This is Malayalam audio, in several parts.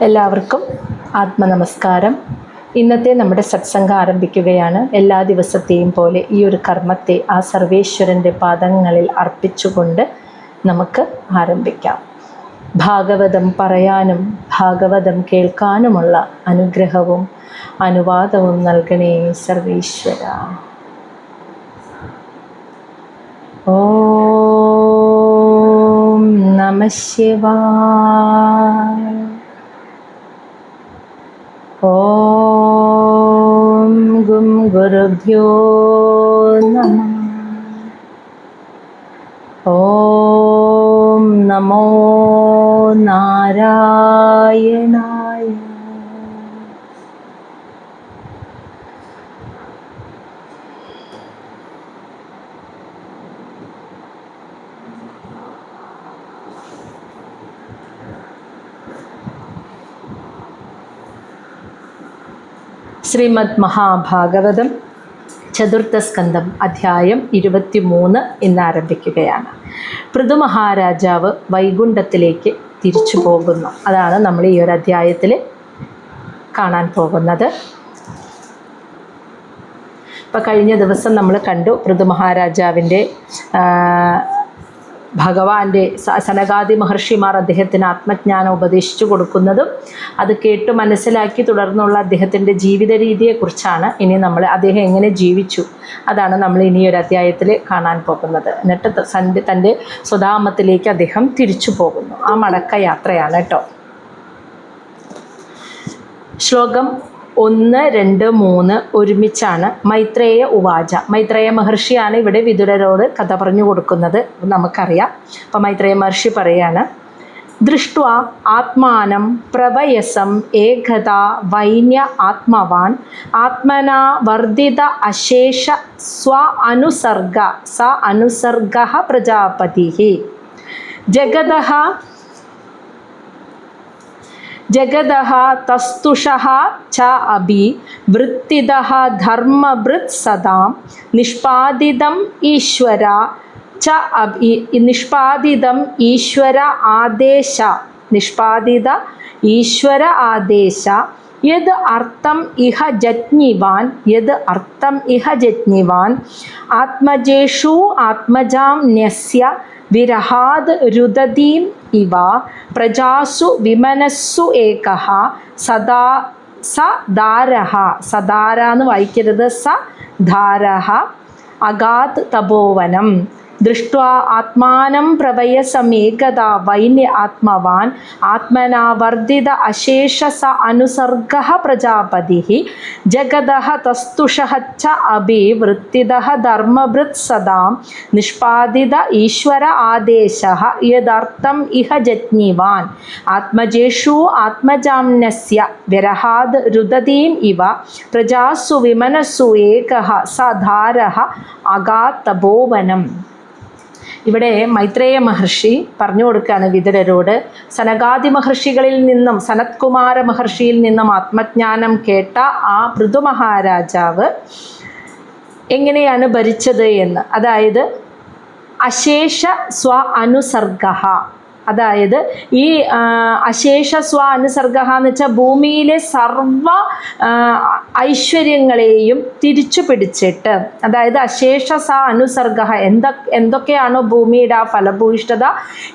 എല്ലാവർക്കും ആത്മനമസ്കാരം. ഇന്നത്തെ നമ്മുടെ സത്സംഗം ആരംഭിക്കുകയാണ്. എല്ലാ ദിവസത്തെയും പോലെ ഈ ഒരു കർമ്മത്തെ ആ സർവേശ്വരൻ്റെ പാദങ്ങളിൽ അർപ്പിച്ചുകൊണ്ട് നമുക്ക് ആരംഭിക്കാം. ഭാഗവതം പറയാനും ഭാഗവതം കേൾക്കാനുമുള്ള അനുഗ്രഹവും അനുവാദവും നൽകണേ സർവേശ്വര. ഓം നമഃ ശിവായ. ഓം ഗും ഗുരുഭ്യോ നമഃ. ഓം നമോ നാരായണായ. ശ്രീമദ് മഹാഭാഗവതം ചതുർത്ഥ സ്കന്ധം അധ്യായം 23 ഇന്ന് ആരംഭിക്കുകയാണ്. പൃഥു മഹാരാജാവ് വൈകുണ്ഠത്തിലേക്ക് തിരിച്ചു പോകുന്നു. അതാണ് നമ്മൾ ഈ ഒരു അധ്യായത്തിൽ കാണാൻ പോകുന്നത്. ഇപ്പം കഴിഞ്ഞ ദിവസം നമ്മൾ കണ്ടു പൃഥു മഹാരാജാവിൻ്റെ ഭഗവാന്റെ സനകാദി മഹർഷിമാർ അദ്ദേഹത്തിന് ആത്മജ്ഞാനം ഉപദേശിച്ചു കൊടുക്കുന്നതും അത് കേട്ട് മനസ്സിലാക്കി തുടർന്നുള്ള അദ്ദേഹത്തിൻ്റെ ജീവിത രീതിയെക്കുറിച്ചാണ് ഇനി നമ്മൾ അദ്ദേഹം എങ്ങനെ ജീവിച്ചു അതാണ് നമ്മൾ ഇനി ഒരു അധ്യായത്തിൽ കാണാൻ പോകുന്നത്. എന്നിട്ട് തൻ്റെ സ്വധാമത്തിലേക്ക് അദ്ദേഹം തിരിച്ചു പോകുന്നു. ആ മടക്ക യാത്രയാണ് കേട്ടോ. ശ്ലോകം 1, 2, 3 ഒരുമിച്ചാണ്. മൈത്രേയ ഉവാച. മൈത്രേയ മഹർഷിയാണ് ഇവിടെ വിതുരരോട് കഥ പറഞ്ഞു കൊടുക്കുന്നത്, നമുക്കറിയാം. അപ്പം മൈത്രേയ മഹർഷി പറയാണ്, ദൃഷ്ട്വാ ആത്മാനം പ്രവയസം ഏകദാ വൈന്യ ആത്മവാൻ ആത്മനാ വർദ്ധിത അശേഷ സ്വ അനുസർഗ സ അനുസർഗഃ പ്രജാപതിഃ ജഗദഃ തസ്തുഷഃ ച അഭി വൃത്തിദഃ ധർമ്മഭൃത് സദാം നിഷ്പാദിതം ഈശ്വര ച അഭി നിഷ്പാദിതം ഈശ്വര ആദേശ നിഷ്പാദിത ഈശ്വര ആദേശ യത് അർത്ഥം ഇഹ ജജ്ഞിവാൻ ആത്മജേഷു ആത്മജാം ന്യസ്യ വിരഹാദ് രുദതീം ഇവ പ്രജാസു വിമനസ്സു ഏകഃ സദാ സദാരഃ. സദാര എന്ന് വായിക്കരുത്, സധാരഃ അഗാത് തപോവനം. ദൃഷ്ട്വാ ആത്മാനം പ്രവയസമേകദാ വൈന്യ ആത്മവാൻ ആത്മനാ വർദ്ധിത അശേഷ സ അനുസർഗഃ പ്രജാപതിഃ ജഗദഃ തസ്തുഷഃ ച അഭി വൃത്തിദഃ ധർമ്മഭൃത് സദാം നിഷ്പാദിത ഈശ്വര ആദേശഃ യദർത്ഥം ഇഹ ജജ്ഞിവാൻ ആത്മജേഷു ആത്മജാംനസ്യ വിരഹാദ് രുദതീം ഇവ പ്രജാസു വിമനസ്സു ഏകഃ സധാരഃ അഗാത് തപോവനം. ഇവിടെ മൈത്രേയ മഹർഷി പറഞ്ഞു കൊടുക്കുകയാണ് വിതുരരോട്, സനകാദി മഹർഷികളിൽ നിന്നും സനത്കുമാര മഹർഷിയിൽ നിന്നും ആത്മജ്ഞാനം കേട്ട ആ പൃഥു മഹാരാജാവ് എങ്ങനെയാണ് ഭരിച്ചത് എന്ന്. അതായത് അശേഷ സ്വ അനുസർഗഃ, അതായത് ഈ അശേഷ സ്വ അനുസർഗഃ എന്ന് വെച്ചാൽ ഭൂമിയിലെ സർവ ഐശ്വര്യങ്ങളെയും തിരിച്ചു പിടിച്ചിട്ട്, അതായത് അശേഷ സ അനുസർഗഃ എന്തൊക്കെയാണോ ഭൂമിയുടെ ആ ഫലഭൂയിഷ്ഠത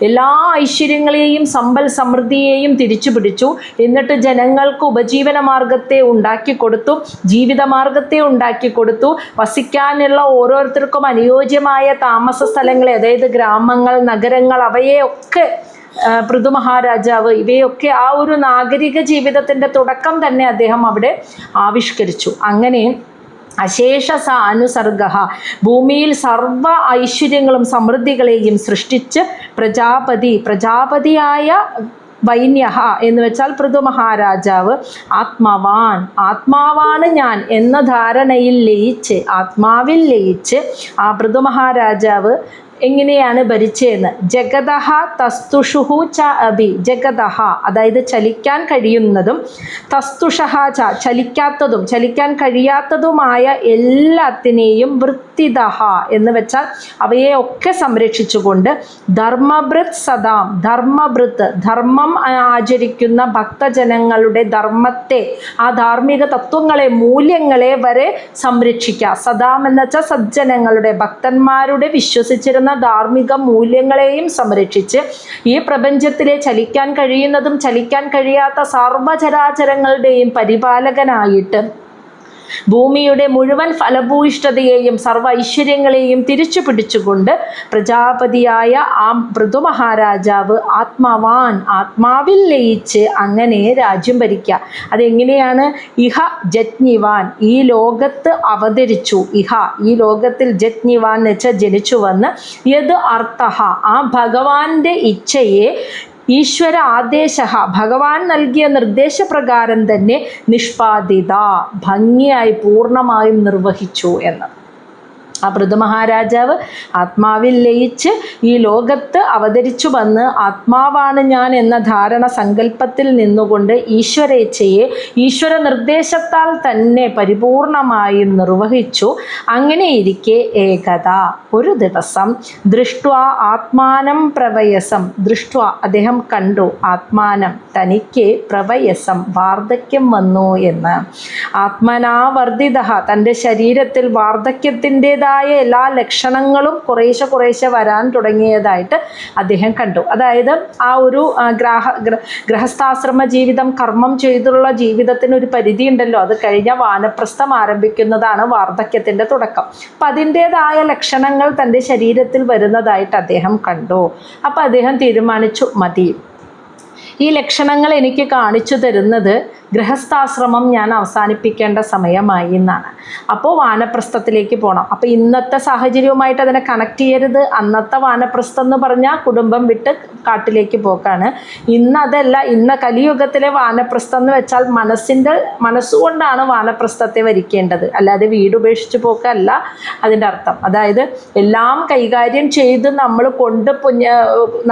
എല്ലാ ഐശ്വര്യങ്ങളെയും സമ്പൽ സമൃദ്ധിയെയും തിരിച്ചു പിടിച്ചു. എന്നിട്ട് ജനങ്ങൾക്ക് ഉപജീവന മാർഗത്തെ ഉണ്ടാക്കി കൊടുത്തു, ജീവിത മാർഗത്തെ ഉണ്ടാക്കി കൊടുത്തു. വസിക്കാനുള്ള ഓരോരുത്തർക്കും അനുയോജ്യമായ താമസ സ്ഥലങ്ങളെ, അതായത് ഗ്രാമങ്ങൾ, നഗരങ്ങൾ, അവയെയൊക്കെ പൃഥു മഹാരാജാവ് ഇവയൊക്കെ ആ ഒരു നാഗരിക ജീവിതത്തിൻ്റെ തുടക്കം തന്നെ അദ്ദേഹം അവിടെ ആവിഷ്കരിച്ചു. അങ്ങനെ അശേഷ സ അനുസർഗഃ ഭൂമിയിൽ സർവ ഐശ്വര്യങ്ങളും സമൃദ്ധികളെയും സൃഷ്ടിച്ച് പ്രജാപതിയായ വൈന്യഃ എന്ന് വെച്ചാൽ പൃഥു മഹാരാജാവ് ആത്മാവാണ് ഞാൻ എന്ന ധാരണയിൽ ലയിച്ച്, ആത്മാവിൽ ലയിച്ച് ആ പൃഥു മഹാരാജാവ് എങ്ങനെയാണ് ഭരിച്ചതെന്ന്. ജഗദഃ തസ്തുഷുഹു ച അഭി. ജഗദഃ അതായത് ചലിക്കാൻ കഴിയുന്നതും, തസ്തുഷഃ ച ചലിക്കാത്തതും ചലിക്കാൻ കഴിയാത്തതുമായ എല്ലാത്തിനെയും വൃത്തി വർത്തിതഃ എന്ന് വെച്ചാൽ അവയെ ഒക്കെ സംരക്ഷിച്ചുകൊണ്ട് ധർമ്മഭൃത് സദാം, ധർമ്മം ആചരിക്കുന്ന ഭക്തജനങ്ങളുടെ ധർമ്മത്തെ, ആ ധാർമ്മിക തത്വങ്ങളെ, മൂല്യങ്ങളെ വരെ സംരക്ഷിക്കുക. സദാം എന്ന് വെച്ചാൽ സജ്ജനങ്ങളുടെ, ഭക്തന്മാരുടെ വിശ്വസിച്ചിരുന്ന ധാർമ്മിക മൂല്യങ്ങളെയും സംരക്ഷിച്ച് ഈ പ്രപഞ്ചത്തിലെ ചലിക്കാൻ കഴിയുന്നതും ചലിക്കാൻ കഴിയാത്ത സർവ്വചരാചരങ്ങളുടെയും പരിപാലകനായിട്ട് ഭൂമിയുടെ മുഴുവൻ ഫലഭൂയിഷ്ഠതയെയും സർവ്വ ഐശ്വര്യങ്ങളെയും തിരിച്ചു പിടിച്ചുകൊണ്ട് പ്രജാപതിയായ ആ പൃഥു മഹാരാജാവ് ആത്മാവിൽ ലയിച്ച് അങ്ങനെ രാജ്യം ഭരിക്കുക. അതെങ്ങനെയാണ്? ഇഹ ജജ്ഞിവാൻ, ഈ ലോകത്ത് അവതരിച്ചു. ഈ ലോകത്തിൽ ജജ്ഞിവാൻ എന്ന് വെച്ചാൽ ജനിച്ചു വന്ന്, യത് അർത്ഥ, ആ ഭഗവാന്റെ ഇച്ഛയെ ഈശ്വര ആദേശ, ഭഗവാൻ നൽകിയ നിർദ്ദേശപ്രകാരം തന്നെ നിഷ്പാദിത, ഭംഗിയായി പൂർണ്ണമായും നിർവഹിച്ചു എന്ന്. ആ പൃഥു മഹാരാജാവ് ആത്മാവിൽ ലയിച്ച് ഈ ലോകത്ത് അവതരിച്ചു വന്ന് ആത്മാവാണ് ഞാൻ എന്ന ധാരണ സങ്കല്പത്തിൽ നിന്നുകൊണ്ട് ഈശ്വരേച്ഛയെ ഈശ്വര നിർദ്ദേശത്താൽ തന്നെ പരിപൂർണമായും നിർവഹിച്ചു. അങ്ങനെയിരിക്കെ ഏകത, ഒരു ദിവസം ദൃഷ്ട്വാ ആത്മാനം പ്രവയസം, അദ്ദേഹം കണ്ടു ആത്മാനം, തനിക്ക് പ്രവയസം വാർദ്ധക്യം വന്നു എന്ന്. ആത്മനാ വർദ്ധിത, തൻ്റെ ശരീരത്തിൽ വാർദ്ധക്യത്തിൻ്റെതായ എല്ലാ ലക്ഷണങ്ങളും കുറേശ്ശെ വരാൻ തുടങ്ങിയതായിട്ട് അദ്ദേഹം കണ്ടു. അതായത് ആ ഒരു ഗൃഹസ്ഥാശ്രമ ജീവിതം, കർമ്മം ചെയ്തുള്ള ജീവിതത്തിന് ഒരു പരിധി ഉണ്ടല്ലോ, അത് കഴിഞ്ഞ വാനപ്രസ്ഥം ആരംഭിക്കുന്നതാണ് വാർദ്ധക്യത്തിൻ്റെ തുടക്കം. അപ്പം അതിൻ്റെതായ ലക്ഷണങ്ങൾ തൻ്റെ ശരീരത്തിൽ വരുന്നതായിട്ട് അദ്ദേഹം കണ്ടു. അപ്പം അദ്ദേഹം തീരുമാനിച്ചു, മതി, ഈ ലക്ഷണങ്ങൾ എനിക്ക് കാണിച്ചു തരുന്നത് ഗൃഹസ്ഥാശ്രമം ഞാൻ അവസാനിപ്പിക്കേണ്ട സമയമായി എന്നാണ്. അപ്പോൾ വാനപ്രസ്ഥത്തിലേക്ക് പോകണം. അപ്പോൾ ഇന്നത്തെ സാഹചര്യവുമായിട്ട് അതിനെ കണക്ട് ചെയ്യരുത്. അന്നത്തെ വാനപ്രസ്ഥം എന്ന് പറഞ്ഞാൽ കുടുംബം വിട്ട് കാട്ടിലേക്ക് പോക്കാണ്. ഇന്നതല്ല, ഇന്ന കലിയുഗത്തിലെ വാനപ്രസ്ഥം എന്ന് വെച്ചാൽ മനസ്സുകൊണ്ടാണ് വാനപ്രസ്ഥത്തെ വരിക്കേണ്ടത്, അല്ലാതെ വീടുപേക്ഷിച്ച് പോക്കല്ല അതിൻ്റെ അർത്ഥം. അതായത് എല്ലാം കൈകാര്യം ചെയ്ത് നമ്മൾ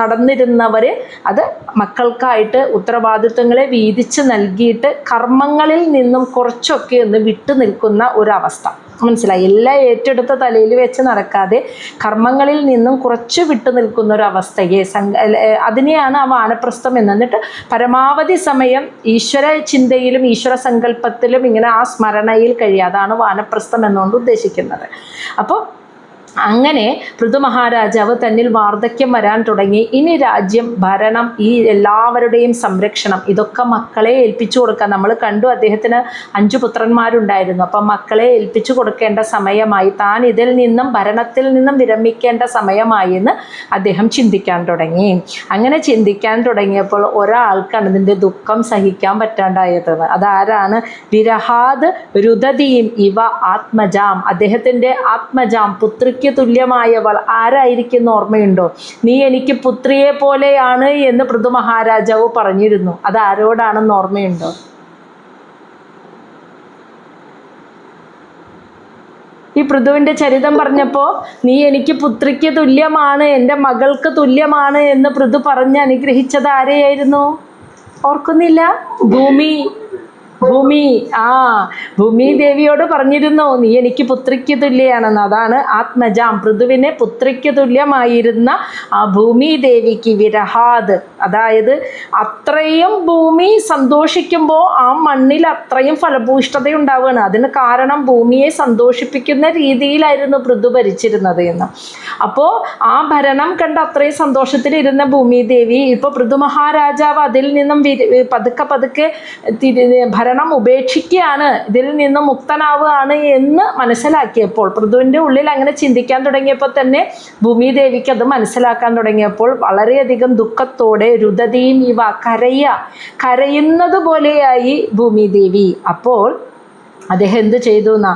നടന്നിരുന്നവർ അത് മക്കൾക്കായിട്ട് ഉത്തരവാദിത്വങ്ങളെ വീതിച്ച് നൽകിയിട്ട് കർമ്മങ്ങളിൽ നിന്നും കുറച്ചൊക്കെ ഒന്ന് വിട്ടു നിൽക്കുന്ന ഒരവസ്ഥ. മനസ്സിലായി? എല്ലാം ഏറ്റെടുത്ത തലയിൽ വെച്ച് നടക്കാതെ കർമ്മങ്ങളിൽ നിന്നും കുറച്ച് വിട്ടു നിൽക്കുന്ന ഒരവസ്ഥയെ അതിനെയാണ് ആ വാനപ്രസ്ഥം എന്ന്. എന്നിട്ട് പരമാവധി സമയം ഈശ്വര ചിന്തയിലും ഈശ്വര സങ്കല്പത്തിലും ഇങ്ങനെ ആ സ്മരണയിൽ കഴിയുക, അതാണ് വാനപ്രസ്ഥം എന്നുകൊണ്ട് ഉദ്ദേശിക്കുന്നത്. അപ്പോൾ അങ്ങനെ പൃഥു മഹാരാജാവ് തന്നിൽ വാർദ്ധക്യം വരാൻ തുടങ്ങി. ഇനി രാജ്യം, ഭരണം, ഈ എല്ലാവരുടെയും സംരക്ഷണം, ഇതൊക്കെ മക്കളെ ഏൽപ്പിച്ചു കൊടുക്കാൻ. നമ്മൾ കണ്ടു അദ്ദേഹത്തിന് 5 പുത്രന്മാരുണ്ടായിരുന്നു. അപ്പം മക്കളെ ഏൽപ്പിച്ചു കൊടുക്കേണ്ട സമയമായി, താൻ ഇതിൽ നിന്നും ഭരണത്തിൽ നിന്നും വിരമിക്കേണ്ട സമയമായി എന്ന് അദ്ദേഹം ചിന്തിക്കാൻ തുടങ്ങി. അങ്ങനെ ചിന്തിക്കാൻ തുടങ്ങിയപ്പോൾ ഒരാൾക്കാണ് ഇതിൻ്റെ ദുഃഖം സഹിക്കാൻ പറ്റാണ്ടായത്. അതാരാണ്? വിരഹാത് രുദതിയും ഇവ ആത്മജാം, അദ്ദേഹത്തിൻ്റെ ആത്മജാം, പുത്രിക്ക് തുല്യമായവൾ ആരായിരിക്കും ഓർമ്മയുണ്ടോ? നീ എനിക്ക് പുത്രിയെ പോലെയാണ് എന്ന് പൃഥു മഹാരാജാവ് പറഞ്ഞിരുന്നു. അത് ആരോടാണെന്ന് ഓർമ്മയുണ്ടോ? ഈ പൃഥുവിൻ്റെ ചരിതം പറഞ്ഞപ്പോൾ നീ എനിക്ക് പുത്രിക്ക് തുല്യമാണ്, എൻ്റെ മകൾക്ക് തുല്യമാണ് എന്ന് പൃഥു പറഞ്ഞ് അനുഗ്രഹിച്ചത് ആരെയായിരുന്നു? ഓർക്കുന്നില്ല? ഭൂമി ദേവിയോട് പറഞ്ഞിരുന്നു, നീ എനിക്ക് പുത്രിക്ക് തുല്യാണെന്ന്. അതാണ് ആത്മജാം, പൃഥുവിനെ പുത്രിക്ക് തുല്യമായിരുന്ന ആ ഭൂമി ദേവിക്ക് വിരഹാത്, അതായത് അത്രയും ഭൂമി സന്തോഷിക്കുമ്പോൾ ആ മണ്ണിൽ അത്രയും ഫലഭൂയിഷ്ഠത ഉണ്ടാവുകയാണ്. അതിന് കാരണം ഭൂമിയെ സന്തോഷിപ്പിക്കുന്ന രീതിയിലായിരുന്നു പൃഥു ഭരിച്ചിരുന്നത് എന്ന്. അപ്പോൾ ആ ഭരണം കണ്ട് അത്രയും സന്തോഷത്തിലിരുന്ന ഭൂമി ദേവി ഇപ്പോൾ പൃഥു മഹാരാജാവ് അതിൽ നിന്നും പതുക്കെ ഭരണം ഉപേക്ഷിക്കുകയാണ്, ഇതിൽ നിന്നും മുക്തനാവുകയാണ് എന്ന് മനസ്സിലാക്കിയപ്പോൾ, പൃഥുവിൻ്റെ ഉള്ളിൽ അങ്ങനെ ചിന്തിക്കാൻ തുടങ്ങിയപ്പോൾ തന്നെ ഭൂമി ദേവിക്ക് അത് മനസ്സിലാക്കാൻ തുടങ്ങിയപ്പോൾ വളരെയധികം ദുഃഖത്തോടെ രുദതിയും ഇവ കരയുന്നത് പോലെയായി ഭൂമി ദേവി. അപ്പോൾ അദ്ദേഹം എന്ത് ചെയ്തു എന്നാ?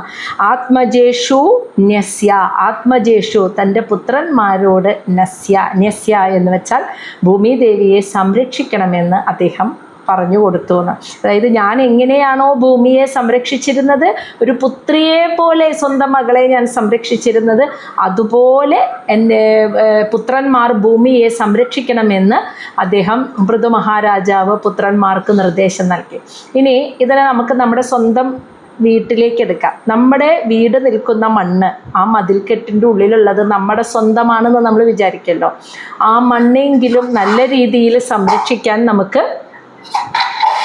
ആത്മജേഷു തൻ്റെ പുത്രന്മാരോട് ന്യസ്യ എന്ന് വെച്ചാൽ ഭൂമി ദേവിയെ സംരക്ഷിക്കണമെന്ന് അദ്ദേഹം പറഞ്ഞു കൊടുത്തു എന്ന്. അതായത് ഞാൻ എങ്ങനെയാണോ ഭൂമിയെ സംരക്ഷിച്ചിരുന്നത്, ഒരു പുത്രിയെ പോലെ സ്വന്തം മകളെ ഞാൻ സംരക്ഷിച്ചിരുന്നത്, അതുപോലെ എൻ്റെ പുത്രന്മാർ ഭൂമിയെ സംരക്ഷിക്കണമെന്ന് അദ്ദേഹം പൃഥു മഹാരാജാവ് പുത്രന്മാർക്ക് നിർദ്ദേശം നൽകി. ഇനി ഇതിനെ നമുക്ക് നമ്മുടെ സ്വന്തം വീട്ടിലേക്ക് എടുക്കാം. നമ്മുടെ വീട് നിൽക്കുന്ന മണ്ണ്, ആ മതിൽക്കെട്ടിൻ്റെ ഉള്ളിലുള്ളത് നമ്മുടെ സ്വന്തമാണെന്ന് നമ്മൾ വിചാരിക്കല്ലോ. ആ മണ്ണെങ്കിലും നല്ല രീതിയിൽ സംരക്ഷിക്കാൻ നമുക്ക്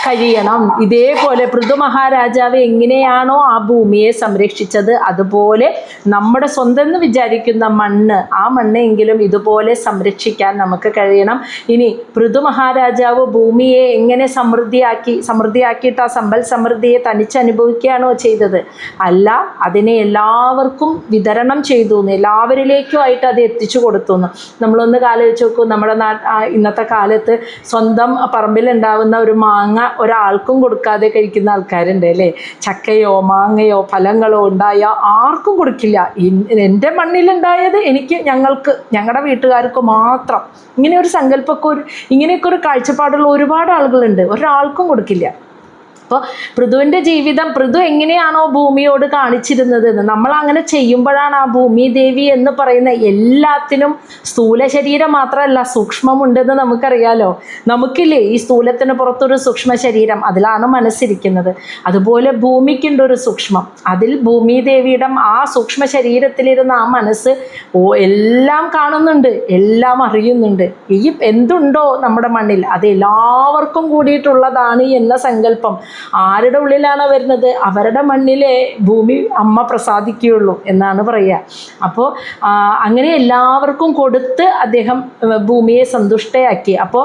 കഴിയണം. ഇതേപോലെ പൃഥു മഹാരാജാവ് എങ്ങനെയാണോ ആ ഭൂമിയെ സംരക്ഷിച്ചത്, അതുപോലെ നമ്മുടെ സ്വന്തം എന്ന് വിചാരിക്കുന്ന മണ്ണ്, ആ മണ്ണെങ്കിലും ഇതുപോലെ സംരക്ഷിക്കാൻ നമുക്ക് കഴിയണം. ഇനി പൃഥു മഹാരാജാവ് ഭൂമിയെ എങ്ങനെ സമൃദ്ധിയാക്കിയിട്ട് ആ സമ്പൽ സമൃദ്ധിയെ തനിച്ചനുഭവിക്കുകയാണോ ചെയ്തത്? അല്ല, അതിനെ എല്ലാവർക്കും വിതരണം ചെയ്തു, എല്ലാവരിലേക്കുമായിട്ട് അത് എത്തിച്ചു കൊടുത്തു. നമ്മളൊന്ന് ആലോചിച്ച് നോക്കൂ, നമ്മുടെ ഇന്നത്തെ കാലത്ത് സ്വന്തം പറമ്പിലുണ്ടാവുന്ന ഒരു മാങ്ങ ഒരാൾക്കും കൊടുക്കാതെ കഴിക്കുന്ന ആൾക്കാരുണ്ട് അല്ലേ? ചക്കയോ മാങ്ങയോ ഫലങ്ങളോ ഉണ്ടായാൽ ആർക്കും കൊടുക്കില്ല. എൻ്റെ മണ്ണിലുണ്ടായത് ഞങ്ങളുടെ വീട്ടുകാർക്ക് മാത്രം. ഇങ്ങനെ ഒരു സങ്കല്പമൊക്കെ ഇങ്ങനെയൊക്കെ ഒരു കാഴ്ചപ്പാടുള്ള ഒരുപാട് ആളുകളുണ്ട്. ഒരാൾക്കും കൊടുക്കില്ല. അപ്പോൾ പൃഥുവിൻ്റെ ജീവിതം, പൃഥു എങ്ങനെയാണോ ഭൂമിയോട് കാണിച്ചിരുന്നത്, നമ്മൾ അങ്ങനെ ചെയ്യുമ്പോഴാണ് ആ ഭൂമി ദേവി എന്ന് പറയുന്ന എല്ലാത്തിനും സ്ഥൂല ശരീരം മാത്രമല്ല സൂക്ഷ്മമുണ്ടെന്ന് നമുക്കറിയാലോ. നമുക്കില്ലേ ഈ സ്ഥൂലത്തിന് പുറത്തൊരു സൂക്ഷ്മ ശരീരം, അതിലാണ് മനസ്സിരിക്കുന്നത്. അതുപോലെ ഭൂമിക്കുണ്ട് ഒരു സൂക്ഷ്മം. അതിൽ ഭൂമി ദേവിയുടെ ആ സൂക്ഷ്മ ശരീരത്തിലിരുന്ന ആ മനസ്സ് എല്ലാം കാണുന്നുണ്ട്, എല്ലാം അറിയുന്നുണ്ട്. ഈ എന്തുണ്ടോ നമ്മുടെ മണ്ണിൽ അത് എല്ലാവർക്കും കൂടിയിട്ടുള്ളതാണ് എന്ന സങ്കല്പം ആരുടെ ഉള്ളിലാണ് വരുന്നത്? അവരുടെ മണ്ണിലെ ഭൂമി അമ്മ പ്രസാദിക്കുകയുള്ളൂ എന്നാണ് പറയുക. അപ്പോൾ അങ്ങനെ എല്ലാവർക്കും കൊടുത്ത് അദ്ദേഹം ഭൂമിയെ സന്തുഷ്ടയാക്കി. അപ്പോൾ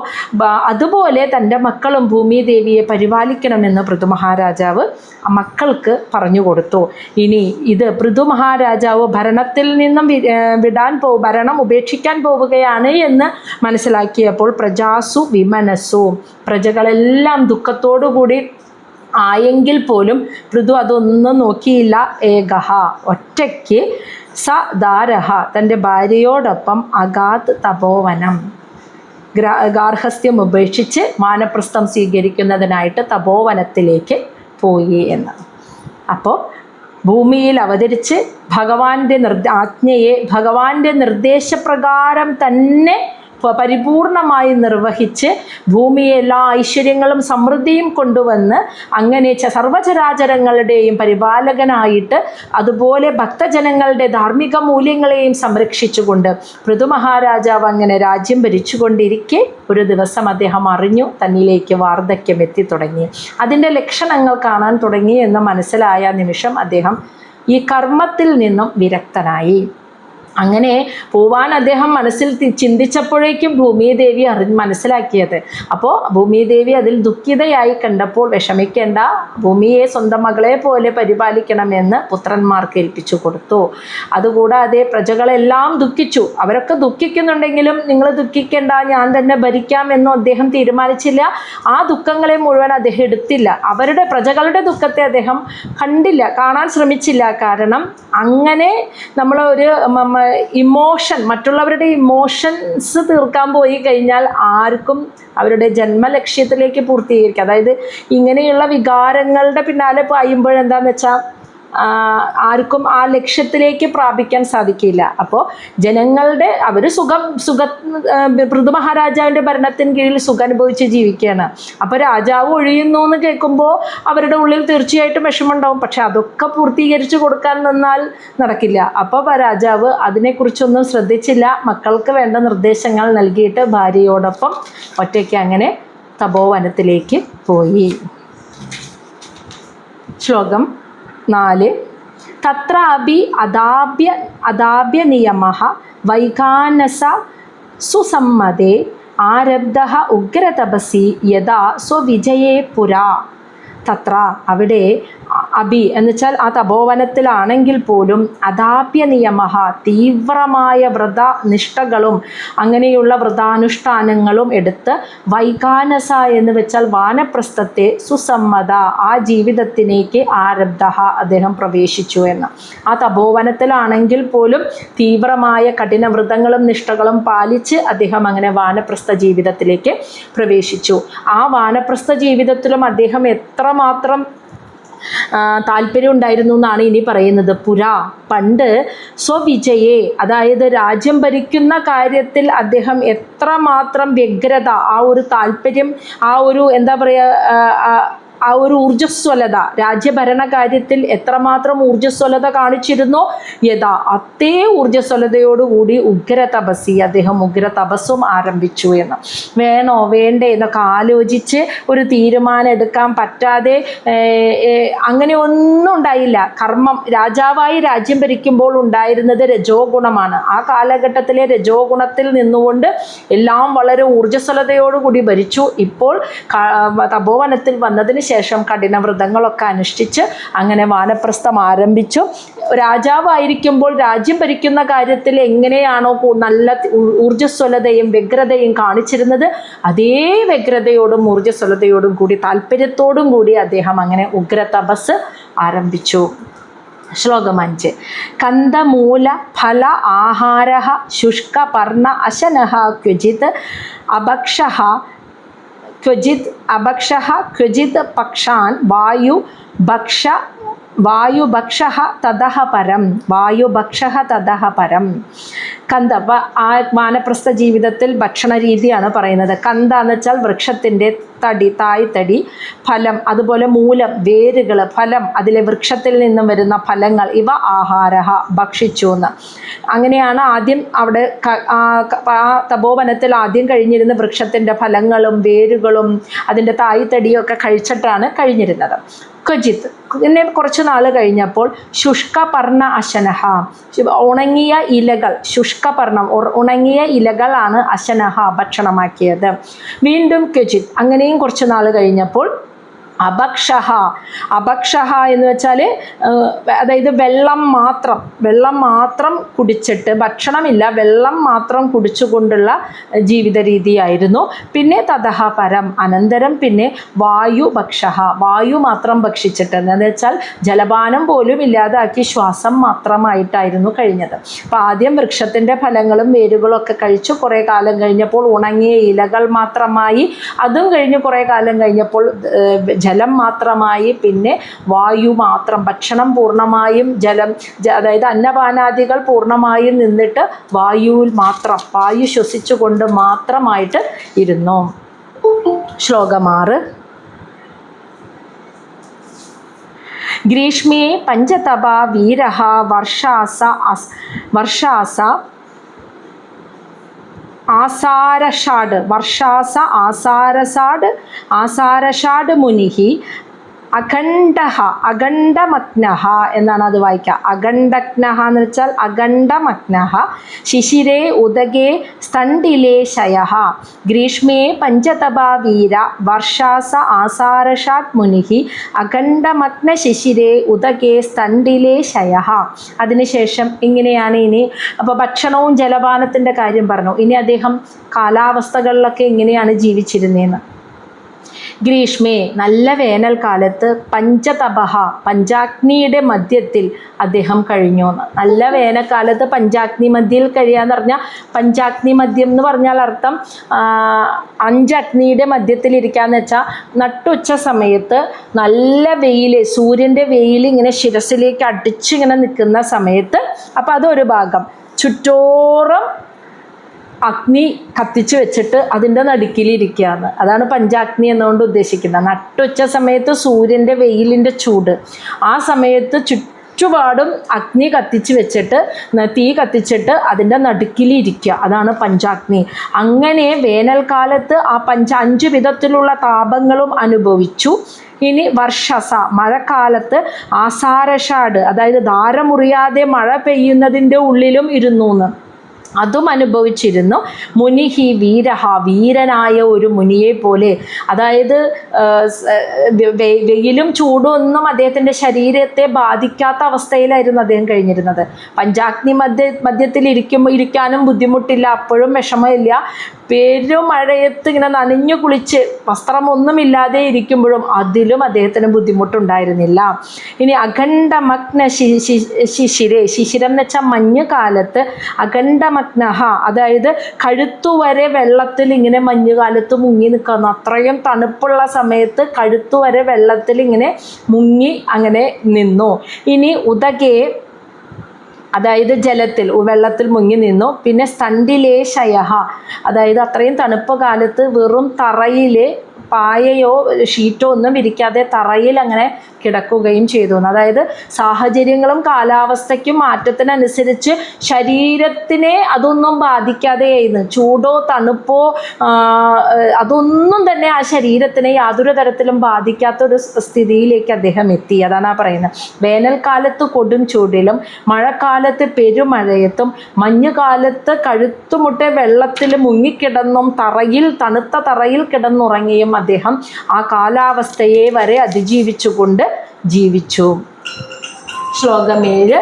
അതുപോലെ തൻ്റെ മക്കളും ഭൂമി ദേവിയെ പരിപാലിക്കണമെന്ന് പൃഥു മഹാരാജാവ് മക്കൾക്ക് പറഞ്ഞു കൊടുത്തു. ഇനി ഇത് പൃഥു മഹാരാജാവ് ഭരണത്തിൽ നിന്നും ഭരണം ഉപേക്ഷിക്കാൻ പോവുകയാണ് എന്ന് മനസ്സിലാക്കിയപ്പോൾ പ്രജാസു വിമനസ്സു, പ്രജകളെല്ലാം ദുഃഖത്തോടു കൂടി ആയെങ്കിൽ പോലും പൃഥു അതൊന്നും നോക്കിയില്ല. ഏകഹ, ഒറ്റയ്ക്ക്, സ ദാരഹ, തൻ്റെ ഭാര്യയോടൊപ്പം അഗാത് തപോവനം, ഗാർഹസ്ഥ്യം ഉപേക്ഷിച്ച് വാനപ്രസ്ഥം സ്വീകരിക്കുന്നതിനായിട്ട് തപോവനത്തിലേക്ക് പോയി എന്ന്. അപ്പോൾ ഭൂമിയിൽ അവതരിച്ച് ഭഗവാന്റെ ആജ്ഞയെ ഭഗവാന്റെ നിർദ്ദേശപ്രകാരം തന്നെ പരിപൂർണമായി നിർവഹിച്ച് ഭൂമിയെ എല്ലാ ഐശ്വര്യങ്ങളും സമൃദ്ധിയും കൊണ്ടുവന്ന് അങ്ങനെ സർവചരാചരങ്ങളുടെയും പരിപാലകനായിട്ട് അതുപോലെ ഭക്തജനങ്ങളുടെ ധാർമ്മിക മൂല്യങ്ങളെയും സംരക്ഷിച്ചുകൊണ്ട് പൃഥു മഹാരാജാവ് അങ്ങനെ രാജ്യം ഭരിച്ചുകൊണ്ടിരിക്കെ ഒരു ദിവസം അദ്ദേഹം അറിഞ്ഞു തന്നിലേക്ക് വാർദ്ധക്യം എത്തിത്തുടങ്ങി. അതിൻ്റെ ലക്ഷണങ്ങൾ കാണാൻ തുടങ്ങി എന്ന് മനസ്സിലായ നിമിഷം അദ്ദേഹം ഈ കർമ്മത്തിൽ നിന്നും വിരക്തനായി. അങ്ങനെ പോവാൻ അദ്ദേഹം മനസ്സിൽ ചിന്തിച്ചപ്പോഴേക്കും ഭൂമിദേവി മനസ്സിലാക്കിയത്. അപ്പോൾ ഭൂമിദേവി അതിൽ ദുഃഖിതയായി കണ്ടപ്പോൾ വിഷമിക്കേണ്ട, ഭൂമിയെ സ്വന്തം മകളെ പോലെ പരിപാലിക്കണമെന്ന് പുത്രന്മാർക്ക് ഏൽപ്പിച്ചു കൊടുത്തു. അതുകൂടാതെ പ്രജകളെല്ലാം ദുഃഖിച്ചു. അവരൊക്കെ ദുഃഖിക്കുന്നുണ്ടെങ്കിലും നിങ്ങൾ ദുഃഖിക്കേണ്ട, ഞാൻ തന്നെ ഭരിക്കാമെന്നും അദ്ദേഹം തീരുമാനിച്ചില്ല. ആ ദുഃഖങ്ങളെ മുഴുവൻ അദ്ദേഹം എടുത്തില്ല. പ്രജകളുടെ ദുഃഖത്തെ അദ്ദേഹം കണ്ടില്ല, കാണാൻ ശ്രമിച്ചില്ല. കാരണം അങ്ങനെ നമ്മളൊരു മറ്റുള്ളവരുടെ ഇമോഷൻസ് തീർക്കാൻ പോയി കഴിഞ്ഞാൽ ആർക്കും അവരുടെ ജന്മലക്ഷ്യത്തിലേക്ക് പൂർത്തീകരിക്കുക, അതായത് ഇങ്ങനെയുള്ള വികാരങ്ങളുടെ പിന്നാലെ പായുമ്പോഴെന്താണെന്ന് വെച്ചാൽ ആർക്കും ആ ലക്ഷ്യത്തിലേക്ക് പ്രാപിക്കാൻ സാധിക്കില്ല. അപ്പോൾ ജനങ്ങളുടെ അവർ പൃഥു മഹാരാജാവിൻ്റെ ഭരണത്തിന് കീഴിൽ സുഖം അനുഭവിച്ച് ജീവിക്കുകയാണ്. അപ്പോൾ രാജാവ് ഒഴിയുന്നു എന്ന് കേൾക്കുമ്പോൾ അവരുടെ ഉള്ളിൽ തീർച്ചയായിട്ടും വിഷമമുണ്ടാവും. പക്ഷെ അതൊക്കെ പൂർത്തീകരിച്ച് കൊടുക്കാൻ നിന്നാൽ നടക്കില്ല. അപ്പോൾ രാജാവ് അതിനെക്കുറിച്ചൊന്നും ശ്രദ്ധിച്ചില്ല. മക്കൾക്ക് വേണ്ട നിർദ്ദേശങ്ങൾ നൽകിയിട്ട് ഭാര്യയോടൊപ്പം ഒറ്റയ്ക്ക് അങ്ങനെ തപോവനത്തിലേക്ക് പോയി. ശ്ലോകം 4. തത്രാപി അദാഭ്യ നിയമഃ വൈഖാനസ സുസമ്മതേ ആരബ്ധഃ ഉഗ്രതപസി യഥാ സ്വവിജയേ പുരാ. തത്ര, അവിടെ, അഭി എന്ന് വെച്ചാൽ ആ തപോവനത്തിലാണെങ്കിൽ പോലും അദാഭ്യ നിയമഃ, തീവ്രമായ വ്രതനിഷ്ഠകളും അങ്ങനെയുള്ള വ്രതാനുഷ്ഠാനങ്ങളും എടുത്ത് വൈഖാനസ എന്ന് വെച്ചാൽ വാനപ്രസ്ഥത്തെ സുസമ്മത ആ ജീവിതത്തിലേക്ക് ആരബ്ധ അദ്ദേഹം പ്രവേശിച്ചു എന്ന്. ആ തപോവനത്തിലാണെങ്കിൽ പോലും തീവ്രമായ കഠിന വ്രതങ്ങളും നിഷ്ഠകളും പാലിച്ച് അദ്ദേഹം അങ്ങനെ വാനപ്രസ്ഥ ജീവിതത്തിലേക്ക് പ്രവേശിച്ചു. ആ വാനപ്രസ്ഥ ജീവിതത്തിലും അദ്ദേഹം എത്രമാത്രം താല്പര്യം ഉണ്ടായിരുന്നു എന്നാണ് ഇനി പറയുന്നത്. പുരാ, പണ്ട്, സ്വവിജയെ അതായത് രാജ്യം ഭരിക്കുന്ന കാര്യത്തിൽ അദ്ദേഹം എത്രമാത്രം വ്യഗ്രത, ആ ഒരു താല്പര്യം, ആ ഒരു എന്താ പറയുക, ആ ഒരു ഊർജ്ജസ്വലത, രാജ്യഭരണ കാര്യത്തിൽ എത്രമാത്രം ഊർജ്ജസ്വലത കാണിച്ചിരുന്നോ യഥാ അതേ ഊർജ്ജസ്വലതയോടുകൂടി ഉഗ്ര തപസ്സി, അദ്ദേഹം ഉഗ്ര തപസ്സും ആരംഭിച്ചു എന്ന്. വേണോ വേണ്ടേ എന്നൊക്കെ ആലോചിച്ച് ഒരു തീരുമാനം എടുക്കാൻ പറ്റാതെ അങ്ങനെ ഒന്നും ഉണ്ടായില്ല. കർമ്മം, രാജാവായി രാജ്യം ഭരിക്കുമ്പോൾ ഉണ്ടായിരുന്നത് രജോ ഗുണമാണ്. ആ കാലഘട്ടത്തിലെ രജോ ഗുണത്തിൽ നിന്നുകൊണ്ട് എല്ലാം വളരെ ഊർജ്ജസ്വലതയോടുകൂടി ഭരിച്ചു. ഇപ്പോൾ തപോവനത്തിൽ വന്നതിന് ശേഷം കഠിനവ്രതങ്ങളൊക്കെ അനുഷ്ഠിച്ച് അങ്ങനെ വാനപ്രസ്ഥം ആരംഭിച്ചു. രാജാവായിരിക്കുമ്പോൾ രാജ്യം ഭരിക്കുന്ന കാര്യത്തിൽ എങ്ങനെയാണോ നല്ല ഊർജ്ജസ്വലതയും വ്യഗ്രതയും കാണിച്ചിരുന്നത്, അതേ വ്യഗ്രതയോടും ഊർജ്ജസ്വലതയോടും കൂടി താല്പര്യത്തോടും കൂടി അദ്ദേഹം അങ്ങനെ ഉഗ്ര തപസ് ആരംഭിച്ചു. ശ്ലോകം 5. കന്ദമൂല ഫല ആഹാര ശുഷ്ക പർണ അശനഃ ക്വചിത് അഭക്ഷഃ ക്വചിത് പക്ഷാൻ വായുഭക്ഷഃ തതഃ പരം. കന്ദ, ആ വാനപ്രസ്ഥ ജീവിതത്തിൽ ഭക്ഷണ രീതിയാണ് പറയുന്നത്. കന്ദ എന്ന് വെച്ചാൽ വൃക്ഷത്തിൻ്റെ തടി, തായ്തടി. ഫലം, അതുപോലെ മൂലം, വേരുകൾ. ഫലം, അതിലെ വൃക്ഷത്തിൽ നിന്നും വരുന്ന ഫലങ്ങൾ. ഇവ ആഹാര, ഭക്ഷിച്ചു എന്ന്. അങ്ങനെയാണ് ആദ്യം അവിടെ ആ തപോവനത്തിൽ ആദ്യം കഴിഞ്ഞിരുന്ന വൃക്ഷത്തിൻ്റെ ഫലങ്ങളും വേരുകളും അതിൻ്റെ തായ്തടിയും ഒക്കെ കഴിച്ചിട്ടാണ് കഴിഞ്ഞിരുന്നത്. ക്വചിത്ത്, പിന്നെ കുറച്ച് നാൾ കഴിഞ്ഞപ്പോൾ ശുഷ്കപർണ അശനഹ, ഉണങ്ങിയ ഇലകൾ. ശുഷ്കപർണം, ഉണങ്ങിയ ഇലകളാണ് അശനഹ, ഭക്ഷണമാക്കിയത്. വീണ്ടും ക്വചിത്ത്, അങ്ങനെയും കുറച്ച് നാൾ കഴിഞ്ഞപ്പോൾ അഭക്ഷഃ എന്ന് വെച്ചാൽ അതായത് വെള്ളം മാത്രം കുടിച്ചിട്ട്, ഭക്ഷണമില്ല, വെള്ളം മാത്രം കുടിച്ചുകൊണ്ടുള്ള ജീവിത രീതിയായിരുന്നു. പിന്നെ തതഃ പരം, അനന്തരം പിന്നെ വായുഭക്ഷഃ, വായു മാത്രം ഭക്ഷിച്ചിട്ട്, എന്താണെന്ന് വെച്ചാൽ ജലപാനം പോലും ഇല്ലാതാക്കി ശ്വാസം മാത്രമായിട്ടായിരുന്നു കഴിഞ്ഞത്. അപ്പോൾ ആദ്യം വൃക്ഷത്തിൻ്റെ ഫലങ്ങളും വേരുകളും ഒക്കെ കഴിച്ചു. കുറേ കാലം കഴിഞ്ഞപ്പോൾ ഉണങ്ങിയ ഇലകൾ മാത്രമായി. അതും കഴിഞ്ഞ് കുറേ കാലം കഴിഞ്ഞപ്പോൾ ജലം മാത്രമായി. പിന്നെ വായു മാത്രം, ഭക്ഷണം പൂർണ്ണമായും അതായത് അന്നപാനാദികൾ പൂർണ്ണമായും നിന്നിട്ട് വായുവിൽ മാത്രം, വായു ശ്വസിച്ചുകൊണ്ട് മാത്രമായിട്ട് ഇരുന്നു. ശ്ലോകം 6. ഗ്രീഷ്മേ പഞ്ചതപ വീരഃ വർഷാസ ആസാരഷാഡ് മുനിഹി അഖണ്ഡമഗ്നഃ എന്നാണ് അത് വായിക്കുക. അഖണ്ഡഗ്നഃ എന്ന് വെച്ചാൽ അഖണ്ഡമഗ്നഃ. ശിശിരേ ഉദകേ സ്തണ്ഡിലേ ശയഃ. ഗ്രീഷ്മേ പഞ്ചതപ വീര വർഷാസ ആസാരഷാത് മുനിഹി അഖണ്ഡമഗ്ന ശിശിരേ ഉദകേ സ്തണ്ഡിലേ ശയഃ. അതിനുശേഷം ഇങ്ങനെയാണ് ഇനി, അപ്പോൾ ഭക്ഷണവും ജലപാനത്തിൻ്റെ കാര്യം പറഞ്ഞു. ഇനി അദ്ദേഹം കാലാവസ്ഥകളിലൊക്കെ എങ്ങനെയാണ് ജീവിച്ചിരുന്നതെന്ന്. ഗ്രീഷ്മേ, നല്ല വേനൽക്കാലത്ത്, പഞ്ചതപഃ, പഞ്ചാഗ്നിയുടെ മധ്യത്തിൽ അദ്ദേഹം കഴിഞ്ഞു എന്ന്. നല്ല വേനൽക്കാലത്ത് പഞ്ചാഗ്നി മധ്യയിൽ കഴിയാന്ന് പറഞ്ഞാൽ, പഞ്ചാഗ്നി മധ്യം എന്ന് പറഞ്ഞാൽ അർത്ഥം 5 അഗ്നിയുടെ മധ്യത്തിൽ ഇരിക്കാന്ന് വെച്ചാൽ, നട്ടുച്ച സമയത്ത് നല്ല വെയിൽ, സൂര്യൻ്റെ വെയിൽ ഇങ്ങനെ ശിരസിലേക്ക് അടിച്ചിങ്ങനെ നിൽക്കുന്ന സമയത്ത്, അപ്പോൾ അതൊരു ഭാഗം. ചുറ്റോറും അഗ്നി കത്തിച്ച് വെച്ചിട്ട് അതിൻ്റെ നടുക്കിലിരിക്കുകയാണ്. അതാണ് പഞ്ചാഗ്നി എന്നുകൊണ്ട് ഉദ്ദേശിക്കുന്നത്. നട്ടുച്ച സമയത്ത് സൂര്യൻ്റെ വെയിലിൻ്റെ ചൂട്, ആ സമയത്ത് ചുറ്റുപാടും അഗ്നി കത്തിച്ച് വെച്ചിട്ട്, തീ കത്തിച്ചിട്ട് അതിൻ്റെ നടുക്കിലിരിക്കുക, അതാണ് പഞ്ചാഗ്നി. അങ്ങനെ വേനൽക്കാലത്ത് ആ 5 വിധത്തിലുള്ള താപങ്ങളും അനുഭവിച്ചു. ഇനി വർഷസ, മഴക്കാലത്ത് ആസാരഷാഡ്, അതായത് ധാരമുറിയാതെ മഴ പെയ്യുന്നതിൻ്റെ ഉള്ളിലും ഇരുന്നു എന്ന്, അതും അനുഭവിച്ചിരുന്നു. മുനിഹി വീരഹ, വീരനായ ഒരു മുനിയെ പോലെ. അതായത് വെയിലും ചൂടും ഒന്നും അദ്ദേഹത്തിൻ്റെ ശരീരത്തെ ബാധിക്കാത്ത അവസ്ഥയിലായിരുന്നു അദ്ദേഹം കഴിഞ്ഞിരുന്നത്. പഞ്ചാഗ്നി മധ്യത്തിൽ ഇരിക്കാനും ബുദ്ധിമുട്ടില്ല, അപ്പോഴും വിഷമമില്ല. പെരുമഴയത്ത് ഇങ്ങനെ നനഞ്ഞു കുളിച്ച് വസ്ത്രമൊന്നുമില്ലാതെ ഇരിക്കുമ്പോഴും അതിലും അദ്ദേഹത്തിന് ബുദ്ധിമുട്ടുണ്ടായിരുന്നില്ല. ഇനി അഖണ്ഡമഗ്ന ശിശിരേ, ശിശിരം എന്ന് വെച്ചാൽ മഞ്ഞുകാലത്ത്, അഖണ്ഡമഗ്നഃ അതായത് കഴുത്തുവരെ വെള്ളത്തിൽ ഇങ്ങനെ മഞ്ഞുകാലത്ത് മുങ്ങി നിൽക്കുന്ന, അത്രയും തണുപ്പുള്ള സമയത്ത് കഴുത്തുവരെ വെള്ളത്തിൽ ഇങ്ങനെ മുങ്ങി അങ്ങനെ നിന്നു. ഇനി ഉദകേ, അതായത് ജലത്തിൽ, വെള്ളത്തിൽ മുങ്ങി നിന്നു. പിന്നെ സ്തണ്ഡിലേ ശയഃ, അതായത് അത്രയും തണുപ്പ് കാലത്ത് വെറും തറയിലെ പായയോ ഷീറ്റോ ഒന്നും വിരിക്കാതെ തറയിൽ അങ്ങനെ കിടക്കുകയും ചെയ്തു. അതായത് സാഹചര്യങ്ങളും കാലാവസ്ഥയ്ക്കും മാറ്റത്തിനനുസരിച്ച് ശരീരത്തിനെ അതൊന്നും ബാധിക്കാതെയായിരുന്നു. ചൂടോ തണുപ്പോ അതൊന്നും തന്നെ ആ ശരീരത്തിനെ യാതൊരു തരത്തിലും ബാധിക്കാത്തൊരു സ്ഥിതിയിലേക്ക് അദ്ദേഹം എത്തി. അതാണ് ആ പറയുന്നത്. വേനൽക്കാലത്ത് കൊടും ചൂടിലും മഴക്കാലത്ത് പെരുമഴയത്തും മഞ്ഞുകാലത്ത് കഴുത്തുമുട്ടെ വെള്ളത്തിൽ മുങ്ങിക്കിടന്നും തണുത്ത തറയിൽ കിടന്നുറങ്ങിയും അദ്ദേഹം ആ കാലാവസ്ഥയെ വരെ അതിജീവിച്ചുകൊണ്ട് ജീവിച്ചു. ശ്ലോകം 7.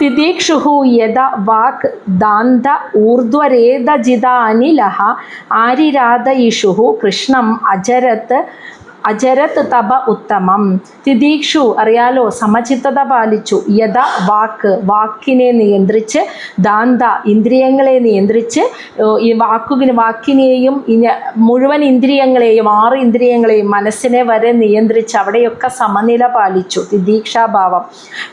തിദീക്ഷുഹു യദ വാക് ദാന്ത ഊർധ്വരേതജിതാനിലഃ ആരിരാധയിഷുഹു കൃഷ്ണം അജരത് തപ ഉത്തമം. തിദീക്ഷു അറിയാലോ, സമചിത്തത പാലിച്ചു. യഥ വാക്കിനെ നിയന്ത്രിച്ച്, ദാന്ത ഇന്ദ്രിയങ്ങളെ നിയന്ത്രിച്ച്, ഈ വാക്കിനെയും മുഴുവൻ ഇന്ദ്രിയങ്ങളെയും 6 ഇന്ദ്രിയങ്ങളെയും മനസ്സിനെ വരെ നിയന്ത്രിച്ച് അവിടെയൊക്കെ സമനില പാലിച്ചു. തിദീക്ഷാഭാവം.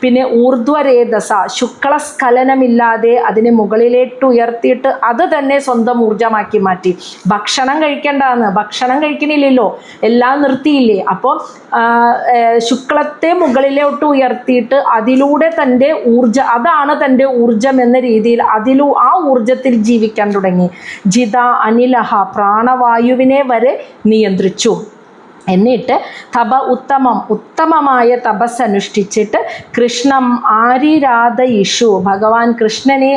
പിന്നെ ഊർധ്വരേതസ, ശുക്ലസ്ഖലനമില്ലാതെ അതിനെ മുകളിലേട്ട് ഉയർത്തിയിട്ട് അത് തന്നെ സ്വന്തം ഊർജമാക്കി മാറ്റി. ഭക്ഷണം കഴിക്കേണ്ടതാണ്, ഭക്ഷണം കഴിക്കണില്ലല്ലോ, എല്ലാം നിർത്തിയില്ലേ. അപ്പോൾ ശുക്ലത്തെ മുകളിലോട്ട് ഉയർത്തിയിട്ട് അതിലൂടെ തൻ്റെ അതാണ് തൻ്റെ ഊർജം എന്ന രീതിയിൽ ആ ഊർജത്തിൽ ജീവിക്കാൻ തുടങ്ങി. ജിത അനിലഹ, പ്രാണവായുവിനെ വരെ നിയന്ത്രിച്ചു. എന്നിട്ട് ഉത്തമമായ തപസ് അനുഷ്ഠിച്ചിട്ട് കൃഷ്ണം ആരിരാധയിഷു, ഭഗവാൻ കൃഷ്ണനെ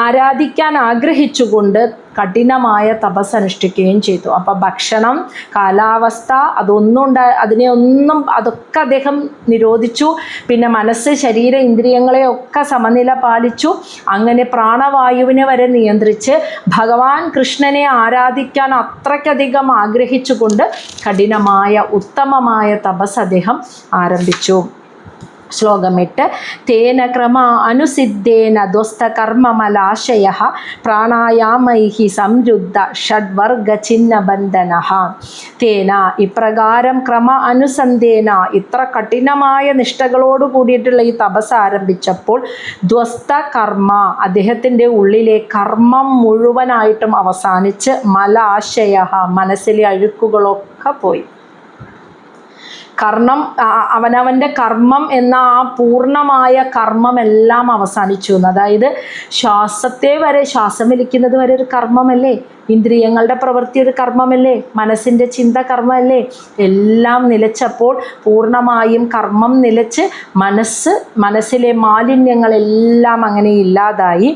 ആരാധിക്കാൻ ആഗ്രഹിച്ചുകൊണ്ട് കഠിനമായ തപസ് അനുഷ്ഠിക്കുകയും ചെയ്തു. അപ്പോൾ ഭക്ഷണം, കാലാവസ്ഥ അതൊക്കെ അദ്ദേഹം നിരോധിച്ചു. പിന്നെ മനസ്സ്, ശരീര, ഇന്ദ്രിയങ്ങളെയൊക്കെ സമനില പാലിച്ചു. അങ്ങനെ പ്രാണവായുവിനെ വരെ നിയന്ത്രിച്ച് ഭഗവാൻ കൃഷ്ണനെ ആരാധിക്കാൻ അത്രയ്ക്കധികം ആഗ്രഹിച്ചുകൊണ്ട് കഠിനമായ ഉത്തമമായ തപസ് അദ്ദേഹം ആരംഭിച്ചു. ശ്ലോകം 8. തേന ക്രമ അനുസിദ്ധേന ധ്വസ്തകർമ്മമലാശയഃ പ്രാണായാമൈഃ സംരുദ്ധ ഷഡ്വർഗ ചിഹ്നബന്ധനഃ. തേന, ഇപ്രകാരം ക്രമ അനുസന്ധേന, ഇത്ര കഠിനമായ നിഷ്ഠകളോട് കൂടിയിട്ടുള്ള ഈ തപസ് ആരംഭിച്ചപ്പോൾ ധ്വസ്തകർമ്മ, അദ്ദേഹത്തിൻ്റെ ഉള്ളിലെ കർമ്മം മുഴുവനായിട്ടും അവസാനിച്ച് മലാശയഃ, മനസ്സിലെ അഴുക്കുകളൊക്കെ പോയി. അവനവൻ്റെ കർമ്മം എന്ന ആ പൂർണ്ണമായ കർമ്മമെല്ലാം അവസാനിച്ചു. അതായത് ശ്വാസം വലിക്കുന്നത് വരെ ഒരു കർമ്മമല്ലേ, ഇന്ദ്രിയങ്ങളുടെ പ്രവൃത്തി ഒരു കർമ്മമല്ലേ, മനസ്സിൻ്റെ ചിന്ത കർമ്മമല്ലേ, എല്ലാം നിലച്ചപ്പോൾ പൂർണ്ണമായും കർമ്മം നിലച്ച് മനസ്സിലെ മാലിന്യങ്ങളെല്ലാം അങ്ങനെ ഇല്ലാതായി.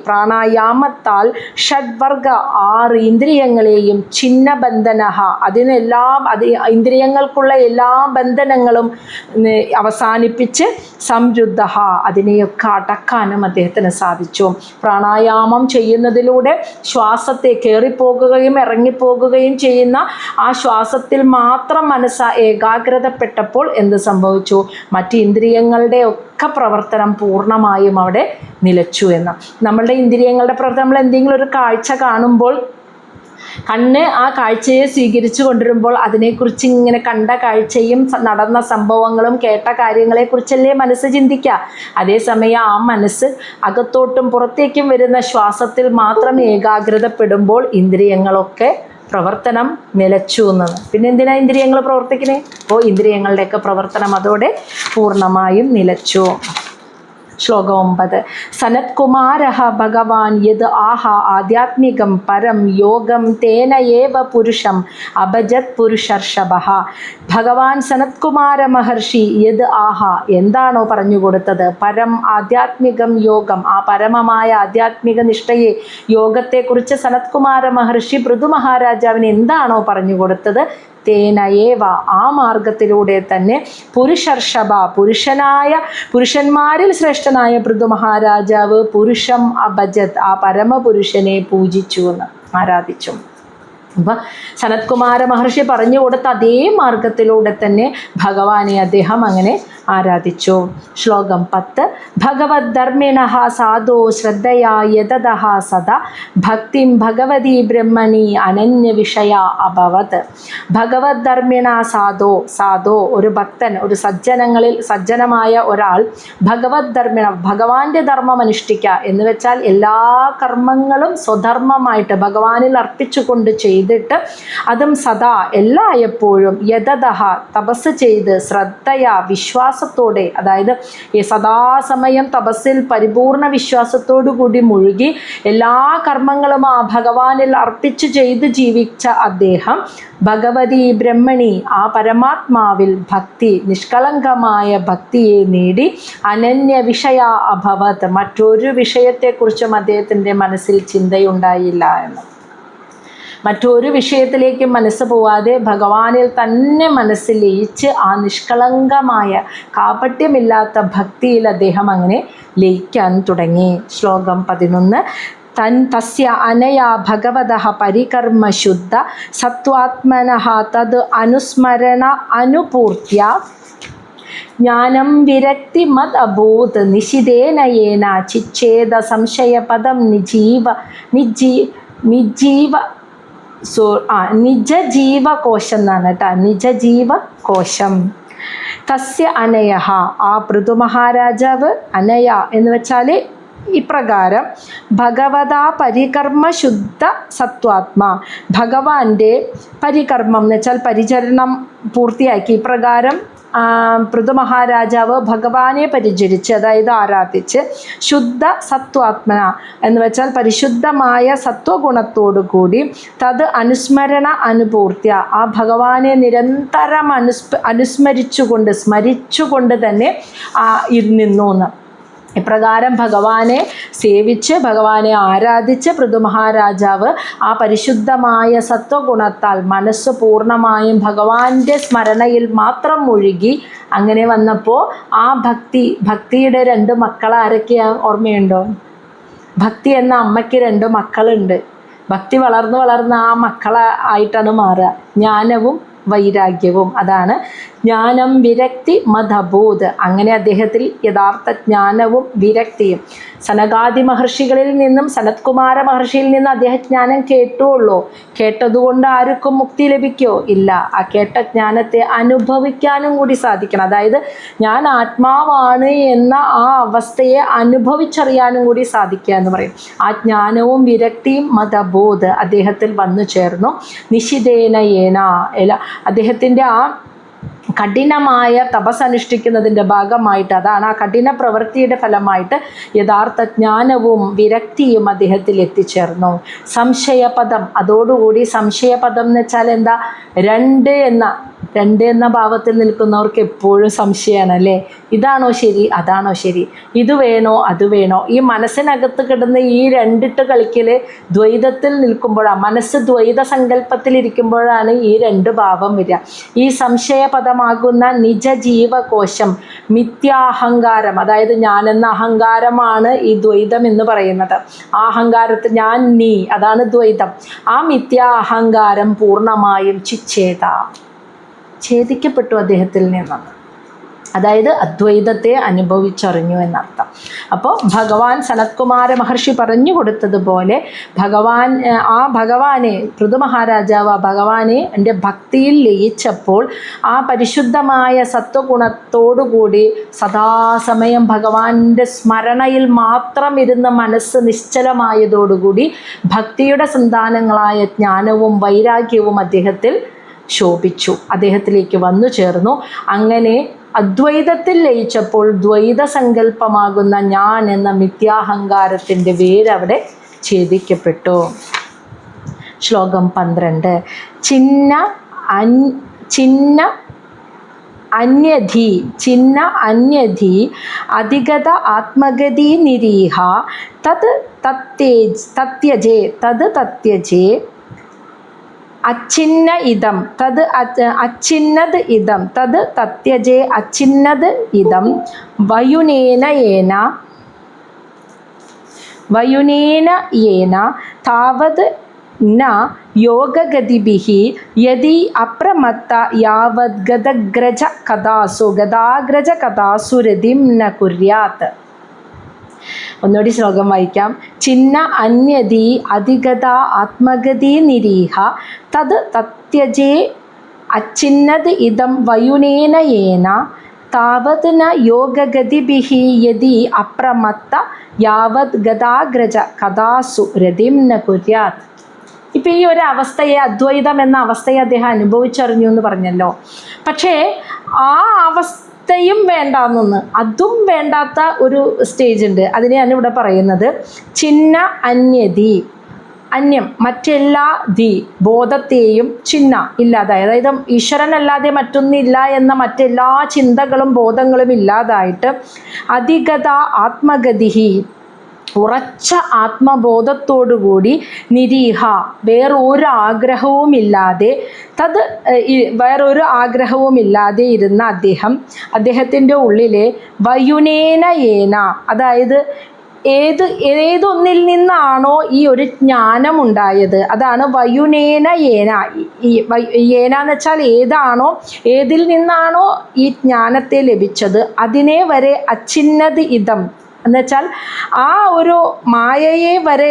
പ്രാണായാമത്താൽ ഷഡ്വർഗ 6 ഇന്ദ്രിയങ്ങളെയും ചിഹ്നബന്ധനഃ, ഇന്ദ്രിയങ്ങൾക്കുള്ള എല്ലാ ബന്ധനങ്ങളും അവസാനിപ്പിച്ച് സംരുദ്ധ, അതിനെയൊക്കെ അടക്കാനും അദ്ദേഹത്തിന് സാധിച്ചു. പ്രാണായാമം ചെയ്യുന്നതിലൂടെ ശ്വാസത്തെ കയറിപ്പോകുകയും ഇറങ്ങിപ്പോകുകയും ചെയ്യുന്ന ആ ശ്വാസത്തിൽ മാത്രം മനസ്സ് ഏകാഗ്രതപ്പെട്ടപ്പോൾ എന്ത് സംഭവിച്ചു? മറ്റ് ഇന്ദ്രിയങ്ങളുടെ ഒക്കെ പ്രവർത്തനം പൂർണ്ണമായും അവിടെ നിലച്ചു എന്ന്. നമ്മളുടെ ഇന്ദ്രിയങ്ങളുടെ പ്രവർത്തനം, നമ്മൾ എന്തെങ്കിലും ഒരു കാഴ്ച കാണുമ്പോൾ കണ്ണ് ആ കാഴ്ചയെ സ്വീകരിച്ചു കൊണ്ടിരുമ്പോൾ അതിനെക്കുറിച്ച് ഇങ്ങനെ കണ്ട കാഴ്ചയും നടന്ന സംഭവങ്ങളും കേട്ട കാര്യങ്ങളെക്കുറിച്ചല്ലേ മനസ്സ് ചിന്തിക്കുക. അതേസമയം ആ മനസ്സ് അകത്തോട്ടും പുറത്തേക്കും വരുന്ന ശ്വാസത്തിൽ മാത്രം ഏകാഗ്രതപ്പെടുമ്പോൾ ഇന്ദ്രിയങ്ങളൊക്കെ പ്രവർത്തനം നിലച്ചു എന്നത്. പിന്നെ എന്തിനാ ഇന്ദ്രിയങ്ങൾ പ്രവർത്തിക്കുന്നത്? അപ്പോൾ ഇന്ദ്രിയങ്ങളുടെയൊക്കെ പ്രവർത്തനം അതോടെ പൂർണ്ണമായും നിലച്ചു. ശ്ലോകം 9. സനത്കുമാരഃ ഭഗവാൻ യത് ആഹ ആധ്യാത്മികം പരം യോഗം തേന ഏവ പുരുഷം അഭജത് പുരുഷർഷഭഃ. ഭഗവാൻ സനത്കുമാര മഹർഷി യത് ആഹ, എന്താണോ പറഞ്ഞു കൊടുത്തത്, പരം ആധ്യാത്മികം യോഗം, ആ പരമമായ ആധ്യാത്മിക നിഷ്ഠയെ, യോഗത്തെക്കുറിച്ച് സനത്കുമാര മഹർഷി പൃഥു മഹാരാജാവിന് എന്താണോ പറഞ്ഞു കൊടുത്തത്, തേനയേവ, ആ മാർഗത്തിലൂടെ തന്നെ പുരുഷർഷഭ, പുരുഷന്മാരിൽ ശ്രേഷ്ഠനായ പൃഥു മഹാരാജാവ് പുരുഷം അഭജത്, ആ പരമപുരുഷനെ പൂജിച്ചു എന്ന് ആരാധിച്ചു. അപ്പം സനത്കുമാര മഹർഷി പറഞ്ഞു കൊടുത്ത അതേ മാർഗത്തിലൂടെ തന്നെ ഭഗവാനെ അദ്ദേഹം അങ്ങനെ ആരാധിച്ചു. ശ്ലോകം 10. ഭഗവദ്ധർമ്മിണഃ സാധോ ശ്രദ്ധയാ യതതഃ സദാ ഭക്തിം ഭഗവതി ബ്രഹ്മണി അനന്യവിഷയ അഭവത്. ഭഗവദ്ധർമ്മിണ സാധോ ഒരു ഭക്തൻ, ഒരു സജ്ജനമായ ഒരാൾ ഭഗവദ്ധർമ്മിണ ഭഗവാന്റെ ധർമ്മം അനുഷ്ഠിക്കുക എന്ന് വെച്ചാൽ എല്ലാ കർമ്മങ്ങളും സ്വധർമ്മമായിട്ട് ഭഗവാനിൽ അർപ്പിച്ചുകൊണ്ട് ചെയ്തിട്ട് അതും സദാ എല്ലായ്പ്പോഴും യതതഃ തപസ് ചെയ്ത് ശ്രദ്ധയാ വിശ്വാസത്തോടെ, അതായത് ഈ സദാസമയം തപസ്സിൽ പരിപൂർണ വിശ്വാസത്തോടു കൂടി മുഴുകി എല്ലാ കർമ്മങ്ങളും ആ ഭഗവാനിൽ അർപ്പിച്ചു ചെയ്ത് ജീവിച്ച അദ്ദേഹം ഭഗവതി ബ്രഹ്മണി ആ പരമാത്മാവിൽ ഭക്തി, നിഷ്കളങ്കമായ ഭക്തിയെ നേടി അനന്യ വിഷയ അഭവത്, മറ്റൊരു വിഷയത്തെക്കുറിച്ചും അദ്ദേഹത്തിൻ്റെ മനസ്സിൽ ചിന്തയുണ്ടായില്ല എന്ന്. മറ്റൊരു വിഷയത്തിലേക്ക് മനസ്സ് പോവാതെ ഭഗവാനിൽ തന്നെ മനസ്സ് ലയിച്ച് ആ നിഷ്കളങ്കമായ കാപട്യമില്ലാത്ത ഭക്തിയിൽ അദ്ദേഹം അങ്ങനെ ലയിക്കാൻ തുടങ്ങി. ശ്ലോകം 11. തസ്യ അനയാ ഭഗവതഃ പരികർമ്മ ശുദ്ധ സത്വാത്മനഃ തത് അനുസ്മരണ അനുപൂർത്യ ജ്ഞാനം വിരക്തി മത് അഭൂത് നിശിതേന യേന ചിച്ഛേദ സംശയപദം നിജജീവകോശം എന്നാണ് കേട്ടോ, നിജജീവകോശം. തസ്യ അനയഃ ആ പൃഥു മഹാരാജാവ്, അനയ എന്ന് വെച്ചാൽ ഇപ്രകാരം ഭഗവതാ പരികർമ്മ ശുദ്ധ സത്വാത്മാ, ഭഗവാന്റെ പരികർമ്മം എന്ന് വെച്ചാൽ പരിചരണം പൂർത്തിയാക്കി. ഇപ്രകാരം പൃഥു മഹാരാജാവ് ഭഗവാനെ പരിചരിച്ച്, അതായത് ആരാധിച്ച്, ശുദ്ധ സത്വാത്മന എന്ന് വെച്ചാൽ പരിശുദ്ധമായ സത്വഗുണത്തോടു കൂടി, തത് അനുസ്മരണ അനുപൂർത്തിയ ആ ഭഗവാനെ നിരന്തരം സ്മരിച്ചുകൊണ്ട് തന്നെ നിന്നു എന്ന്. ഇപ്രകാരം ഭഗവാനെ സേവിച്ച് ഭഗവാനെ ആരാധിച്ച് പൃഥു മഹാരാജാവ് ആ പരിശുദ്ധമായ സത്വഗുണത്താൽ മനസ്സ് പൂർണ്ണമായും ഭഗവാന്റെ സ്മരണയിൽ മാത്രം മുഴുകി. അങ്ങനെ വന്നപ്പോൾ ആ ഭക്തിയുടെ 2 മക്കൾ ആരൊക്കെയാ ഓർമ്മയുണ്ടോ? ഭക്തി എന്ന അമ്മയ്ക്ക് 2 മക്കളുണ്ട്. ഭക്തി വളർന്ന് ആ മക്കളായിട്ടാണ് മാറുക, ജ്ഞാനവും വൈരാഗ്യവും. അതാണ് ജ്ഞാനം വിരക്തി മതബോധ്. അങ്ങനെ അദ്ദേഹത്തിൽ യഥാർത്ഥ ജ്ഞാനവും വിരക്തിയും. സനകാദി മഹർഷികളിൽ നിന്നും സനത്കുമാര മഹർഷിയിൽ നിന്നും അദ്ദേഹം ജ്ഞാനം കേട്ടുള്ളൂ. കേട്ടതുകൊണ്ട് ആർക്കും മുക്തി ലഭിക്കുമോ? ഇല്ല. ആ കേട്ട ജ്ഞാനത്തെ അനുഭവിക്കാനും കൂടി സാധിക്കണം. അതായത് ഞാൻ ആത്മാവാണ് എന്ന ആ അവസ്ഥയെ അനുഭവിച്ചറിയാനും കൂടി സാധിക്കുക എന്ന് പറയും. ആ ജ്ഞാനവും വിരക്തിയും മതബോധ് അദ്ദേഹത്തിൽ വന്നു ചേർന്നു. നിശിതേന യേന അദ്ദേഹത്തിൻ്റെ ആ കഠിനമായ തപസ് അനുഷ്ഠിക്കുന്നതിൻ്റെ ഭാഗമായിട്ട്, അതാണ് ആ കഠിന പ്രവൃത്തിയുടെ ഫലമായിട്ട് യഥാർത്ഥ ജ്ഞാനവും വിരക്തിയും അദ്ദേഹത്തിൽ എത്തിച്ചേർന്നു. സംശയപദം, അതോടുകൂടി സംശയപദം എന്ന് വെച്ചാൽ എന്താ? രണ്ട് എന്ന ഭാവത്തിൽ നിൽക്കുന്നവർക്ക് എപ്പോഴും സംശയമാണ് അല്ലേ? ഇതാണോ ശരി, അതാണോ ശരി, ഇത് വേണോ അത് വേണോ? ഈ മനസ്സിനകത്ത് കിടന്ന് ഈ 2 കളിക്കൽ ദ്വൈതത്തിൽ നിൽക്കുമ്പോഴാണ്, മനസ്സ് ദ്വൈത സങ്കല്പത്തിലിരിക്കുമ്പോഴാണ് ഈ 2 ഭാവം വരിക. ഈ സംശയപദമാകുന്ന നിജജീവകോശം, മിഥ്യാഹങ്കാരം, അതായത് ഞാനെന്ന അഹങ്കാരമാണ് ഈ ദ്വൈതം എന്ന് പറയുന്നത്. ആ അഹങ്കാരത്തിൽ ഞാൻ നീ, അതാണ് ദ്വൈതം. ആ മിഥ്യാ അഹങ്കാരം പൂർണ്ണമായും ഛേദിക്കപ്പെട്ടു അദ്ദേഹത്തിൽ നിന്നാണ്. അതായത് അദ്വൈതത്തെ അനുഭവിച്ചറിഞ്ഞു എന്നർത്ഥം. അപ്പോൾ ഭഗവാൻ സനത്കുമാര മഹർഷി പറഞ്ഞു കൊടുത്തതുപോലെ ഭഗവാനെ പൃഥു മഹാരാജാവ് ഭഗവാനെ എൻ്റെ ഭക്തിയിൽ ലയിച്ചപ്പോൾ ആ പരിശുദ്ധമായ സത്വഗുണത്തോടുകൂടി സദാസമയം ഭഗവാന്റെ സ്മരണയിൽ മാത്രം ഇരുന്ന് മനസ്സ് നിശ്ചലമായതോടുകൂടി ഭക്തിയുടെ സന്താനങ്ങളായ ജ്ഞാനവും വൈരാഗ്യവും അദ്ദേഹത്തിൽ ശോഭിച്ചു, അദ്ദേഹത്തിലേക്ക് വന്നു ചേർന്നു. അങ്ങനെ അദ്വൈതത്തിൽ ലയിച്ചപ്പോൾ ദ്വൈത സങ്കല്പമാകുന്ന ഞാൻ എന്ന മിഥ്യാഹങ്കാരത്തിൻ്റെ വേരവിടെ ഛേദിക്കപ്പെട്ടു. ശ്ലോകം 12. ചിന്ന അന്യധി അധിഗത ആത്മഗതി നിരീഹ തത്യജേ അച്ഛിന്ന ഇതം തത് അച്ഛിന്നത് ഇതം തത് തത്യജേ അച്ഛിന്നത് ഇതം വയുനേന യേന താവത് ന യോഗഗതിഭിഹി യദി അപ്രമത്ത യാവത് ഗദഗ്രജ കഥാസു ഗദാഗ്രജ കഥാസു രതിം ന കുര്യാത്. ഒന്നുകൂടി ശ്ലോകം വായിക്കാം. ചിന്ന അന്യതി അധിഗത ആത്മഗതി നിരീഹ തത് തത്യജേ അച്ചിന്നത് ഇതം വയുനേന യേന താവത് ന യോഗഗതിഭിഹി യദി അപ്രമത്ത യാവത് ഗദാഗ്രജ കഥാസു രതിം ന കുര്യാത്. ഇപ്പം ഈ ഒരു അവസ്ഥയെ, അദ്വൈതം എന്ന അവസ്ഥയെ അദ്ദേഹം അനുഭവിച്ചറിഞ്ഞു എന്ന് പറഞ്ഞല്ലോ. പക്ഷേ ആ അവസ്ഥയും വേണ്ടാന്ന്, അതും വേണ്ടാത്ത ഒരു സ്റ്റേജ് ഉണ്ട്. അതിനെയാണ് ഇവിടെ പറയുന്നത് ചിന്ന അന്യതി, അന്യം മറ്റെല്ലാ ബോധത്തെയും ചിന്ന ഇല്ലാതായി, അതായത് ഈശ്വരനല്ലാതെ മറ്റൊന്നില്ല എന്ന മറ്റെല്ലാ ചിന്തകളും ബോധങ്ങളും ഇല്ലാതായിട്ട് അധിഗത ആത്മഗതിഹി ഉറച്ച ആത്മബോധത്തോടുകൂടി നിരീഹ വേറൊരു ആഗ്രഹവുമില്ലാതെ വേറൊരു ആഗ്രഹവുമില്ലാതെ ഇരുന്ന അദ്ദേഹത്തിൻ്റെ ഉള്ളിലെ വയുനേന ഏന, അതായത് ഏതൊന്നിൽ നിന്നാണോ ഈ ഒരു ജ്ഞാനം ഉണ്ടായത് അതാണ് വയുനേന ഏന. ഏന എന്ന് വെച്ചാൽ ഏതാണോ, ഏതിൽ നിന്നാണോ ഈ ജ്ഞാനത്തെ ലഭിച്ചത് അതിനെ വരെ അച്ചിന്നത് ഇതം എന്നുവെച്ചാൽ ആ ഒരു മായയെ വരെ,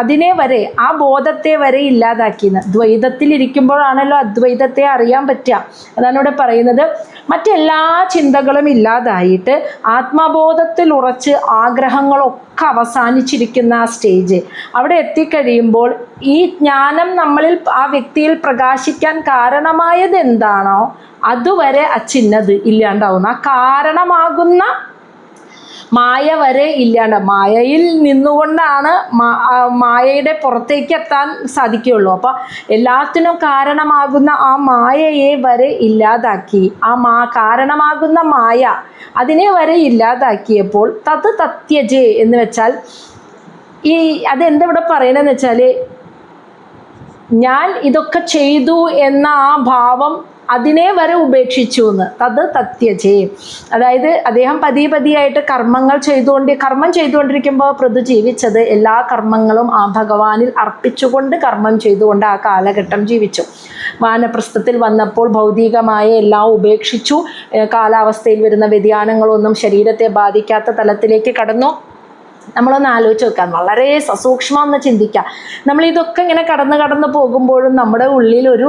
അതിനെ വരെ, ആ ബോധത്തെ വരെ ഇല്ലാതാക്കിയെന്ന്. ദ്വൈതത്തിലിരിക്കുമ്പോഴാണല്ലോ അദ്വൈതത്തെ അറിയാൻ പറ്റുക. അതാണ് ഇവിടെ പറയുന്നത്. മറ്റെല്ലാ ചിന്തകളും ഇല്ലാതായിട്ട് ആത്മബോധത്തിൽ ഉറച്ച് ആഗ്രഹങ്ങളൊക്കെ അവസാനിച്ചിരിക്കുന്ന ആ സ്റ്റേജ്, അവിടെ എത്തിക്കഴിയുമ്പോൾ ഈ ജ്ഞാനം നമ്മളിൽ, ആ വ്യക്തിയിൽ പ്രകാശിക്കാൻ കാരണമായത് എന്താണോ അതുവരെ അച്ചിന്നത് ഇല്ലാണ്ടാവുന്നു. ആ കാരണമാകുന്ന മായ വരെ ഇല്ലാണ്ട്, മായയിൽ നിന്നുകൊണ്ടാണ് മായയുടെ പുറത്തേക്ക് എത്താൻ സാധിക്കുകയുള്ളൂ. അപ്പോൾ എല്ലാത്തിനും കാരണമാകുന്ന ആ മായയെ വരെ ഇല്ലാതാക്കി, കാരണമാകുന്ന മായ അതിനെ വരെ ഇല്ലാതാക്കിയപ്പോൾ തത് തത്യജേ എന്ന് വെച്ചാൽ അതെന്താ ഇവിടെ പറയണമെന്ന് വെച്ചാൽ, ഞാൻ ഇതൊക്കെ ചെയ്തു എന്ന ആ ഭാവം അതിനെ വരെ ഉപേക്ഷിച്ചു എന്ന്. തത് തത്യജേ, അതായത് അദ്ദേഹം പതിയായിട്ട് കർമ്മം ചെയ്തുകൊണ്ടിരിക്കുമ്പോൾ പൃഥു ജീവിച്ചത് എല്ലാ കർമ്മങ്ങളും ആ ഭഗവാനിൽ അർപ്പിച്ചുകൊണ്ട് കർമ്മം ചെയ്തുകൊണ്ട് ആ കാലഘട്ടം ജീവിച്ചു. വാനപ്രസ്ഥത്തിൽ വന്നപ്പോൾ ഭൗതികമായ എല്ലാം ഉപേക്ഷിച്ചു. കാലാവസ്ഥയിൽ വരുന്ന വ്യതിയാനങ്ങളൊന്നും ശരീരത്തെ ബാധിക്കാത്ത തലത്തിലേക്ക് കടന്നു. നമ്മളൊന്ന് ആലോചിച്ച് നോക്കാം, വളരെ സസൂക്ഷ്മം എന്ന് ചിന്തിക്കാം. നമ്മളിതൊക്കെ ഇങ്ങനെ കടന്ന് പോകുമ്പോഴും നമ്മുടെ ഉള്ളിലൊരു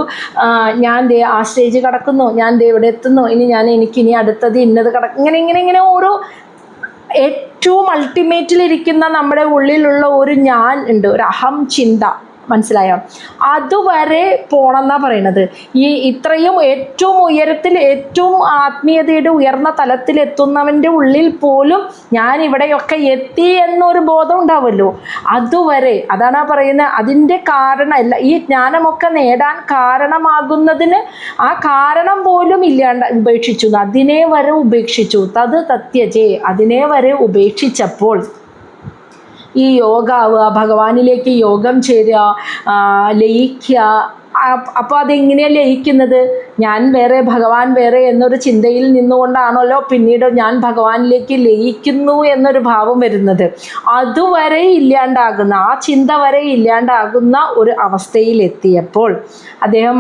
ഞാൻ ആ സ്റ്റേജ് കടക്കുന്നു, ഞാൻ ഇവിടെ എത്തുന്നു, എനിക്കിനി അടുത്തത് ഇന്നത് ഇങ്ങനെ ഓരോ ഏറ്റവും അൾട്ടിമേറ്റിലിരിക്കുന്ന നമ്മുടെ ഉള്ളിലുള്ള ഒരു ഞാൻ ഉണ്ട്, ഒരു അഹം ചിന്ത. മനസ്സിലായോ? അതുവരെ പോണെന്നാണ് പറയണത്. ഇത്രയും ഏറ്റവും ഉയരത്തിൽ, ഏറ്റവും ആത്മീയതയുടെ ഉയർന്ന തലത്തിലെത്തുന്നവൻ്റെ ഉള്ളിൽ പോലും ഞാൻ ഇവിടെയൊക്കെ എത്തി എന്നൊരു ബോധം ഉണ്ടാവുമല്ലോ, അതുവരെ. അതാണ് പറയുന്നത്. അതിൻ്റെ കാരണം ഈ ജ്ഞാനമൊക്കെ നേടാൻ കാരണമാകുന്നതിന് ആ കാരണം പോലും ഇല്ലാണ്ട് ഉപേക്ഷിച്ചു, അതിനെ വരെ ഉപേക്ഷിച്ചു. തത് തത്യജേ, അതിനെ വരെ ഉപേക്ഷിച്ചപ്പോൾ ഈ യോഗാവുക, ഭഗവാനിലേക്ക് യോഗം ചേരുക, ലയിക്കുക. അപ്പോൾ അതെങ്ങനെയാണ് ലയിക്കുന്നത്? ഞാൻ വേറെ ഭഗവാൻ വേറെ എന്നൊരു ചിന്തയിൽ നിന്നുകൊണ്ടാണല്ലോ പിന്നീട് ഞാൻ ഭഗവാനിലേക്ക് ലയിക്കുന്നു എന്നൊരു ഭാവം വരുന്നത്. അതുവരെ ഇല്ലാണ്ടാകുന്ന, ആ ചിന്ത വരെ ഇല്ലാണ്ടാകുന്ന ഒരു അവസ്ഥയിലെത്തിയപ്പോൾ അദ്ദേഹം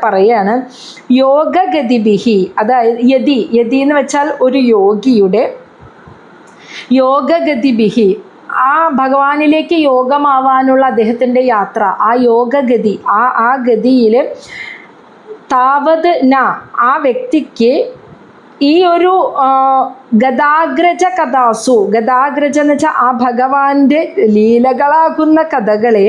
പറയുകയാണ് യോഗഗതിഭിഹി, അതായത് യതി എന്ന് വെച്ചാൽ ഒരു യോഗിയുടെ യോഗഗതിഭിഹി, ആ ഭഗവാനിലേക്ക് യോഗമാവാനുള്ള അദ്ദേഹത്തിൻ്റെ യാത്ര, ആ യോഗഗതി, ആ ഗതിയിൽ താവത് ആ വ്യക്തിക്ക് ഈ ഒരു ഗദാഗ്രജ കഥാസു, ഗദാഗ്രജ എന്ന് വെച്ചാൽ ആ ഭഗവാന്റെ ലീലകളാകുന്ന കഥകളെ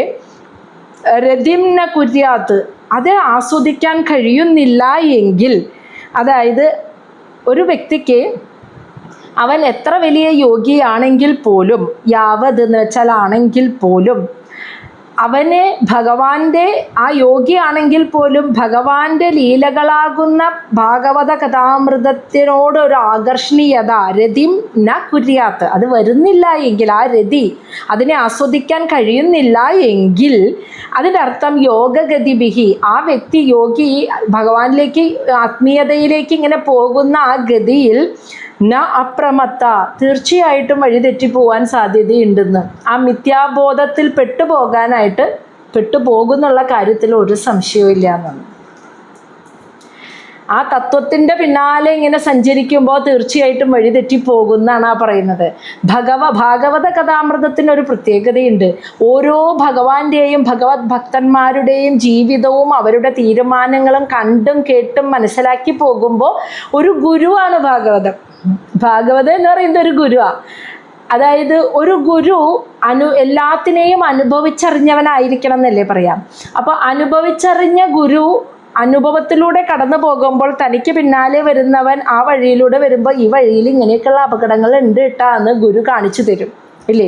രതിംന കുര്യാത്ത്, അത് ആസ്വദിക്കാൻ കഴിയുന്നില്ല എങ്കിൽ, അതായത് ഒരു വ്യക്തിക്ക് അവൻ എത്ര വലിയ യോഗിയാണെങ്കിൽ പോലും, യാവത് എന്ന് വെച്ചാൽ ആണെങ്കിൽ പോലും, അവന് ഭഗവാന്റെ, ആ യോഗിയാണെങ്കിൽ പോലും ഭഗവാന്റെ ലീലകളാകുന്ന ഭാഗവത കഥാമൃതത്തിനോട് ഒരു ആകർഷണീയത രതിം ന കുര്യാത്ത്, അത് വരുന്നില്ല എങ്കിൽ, ആ രതി അതിനെ ആസ്വദിക്കാൻ കഴിയുന്നില്ല എങ്കിൽ, അതിൻ്റെ അർത്ഥം യോഗഗതിഭിഹി, ആ വ്യക്തി യോഗി ഭഗവാനിലേക്ക്, ആത്മീയതയിലേക്ക് ഇങ്ങനെ പോകുന്ന ആ ഗതിയിൽ ന അപ്രമത്ത, തീർച്ചയായിട്ടും വഴിതെറ്റിപ്പോവാൻ സാധ്യതയുണ്ടെന്ന്. ആ മിഥ്യാബോധത്തിൽ പെട്ടുപോകാനായിട്ട് പെട്ടുപോകുന്നുള്ള കാര്യത്തിൽ ഒരു സംശയവും ഇല്ല എന്നാണ്. ആ തത്വത്തിൻ്റെ പിന്നാലെ ഇങ്ങനെ സഞ്ചരിക്കുമ്പോൾ തീർച്ചയായിട്ടും വഴിതെറ്റിപ്പോകുന്നാണ് ആ പറയുന്നത്. ഭാഗവത കഥാമൃതത്തിനൊരു പ്രത്യേകതയുണ്ട്. ഓരോ ഭഗവാന്റെയും ഭഗവത് ഭക്തന്മാരുടെയും ജീവിതവും അവരുടെ തീരുമാനങ്ങളും കണ്ടും കേട്ടും മനസ്സിലാക്കി പോകുമ്പോൾ ഒരു ഗുരുവാണ് ഭാഗവതം. ഭാഗവതം എന്ന് പറയുന്നത് ഒരു ഗുരുവാണ്. അതായത് ഒരു ഗുരു എല്ലാത്തിനെയും അനുഭവിച്ചറിഞ്ഞവനായിരിക്കണം എന്നല്ലേ പറയാം. അപ്പോൾ അനുഭവിച്ചറിഞ്ഞ ഗുരു അനുഭവത്തിലൂടെ കടന്നു പോകുമ്പോൾ തനിക്ക് പിന്നാലെ വരുന്നവൻ ആ വഴിയിലൂടെ വരുമ്പോൾ ഈ വഴിയിൽ ഇങ്ങനെയൊക്കെയുള്ള അപകടങ്ങൾ ഉണ്ട് കേട്ടാ എന്ന് ഗുരു കാണിച്ചു തരും ഇല്ലേ.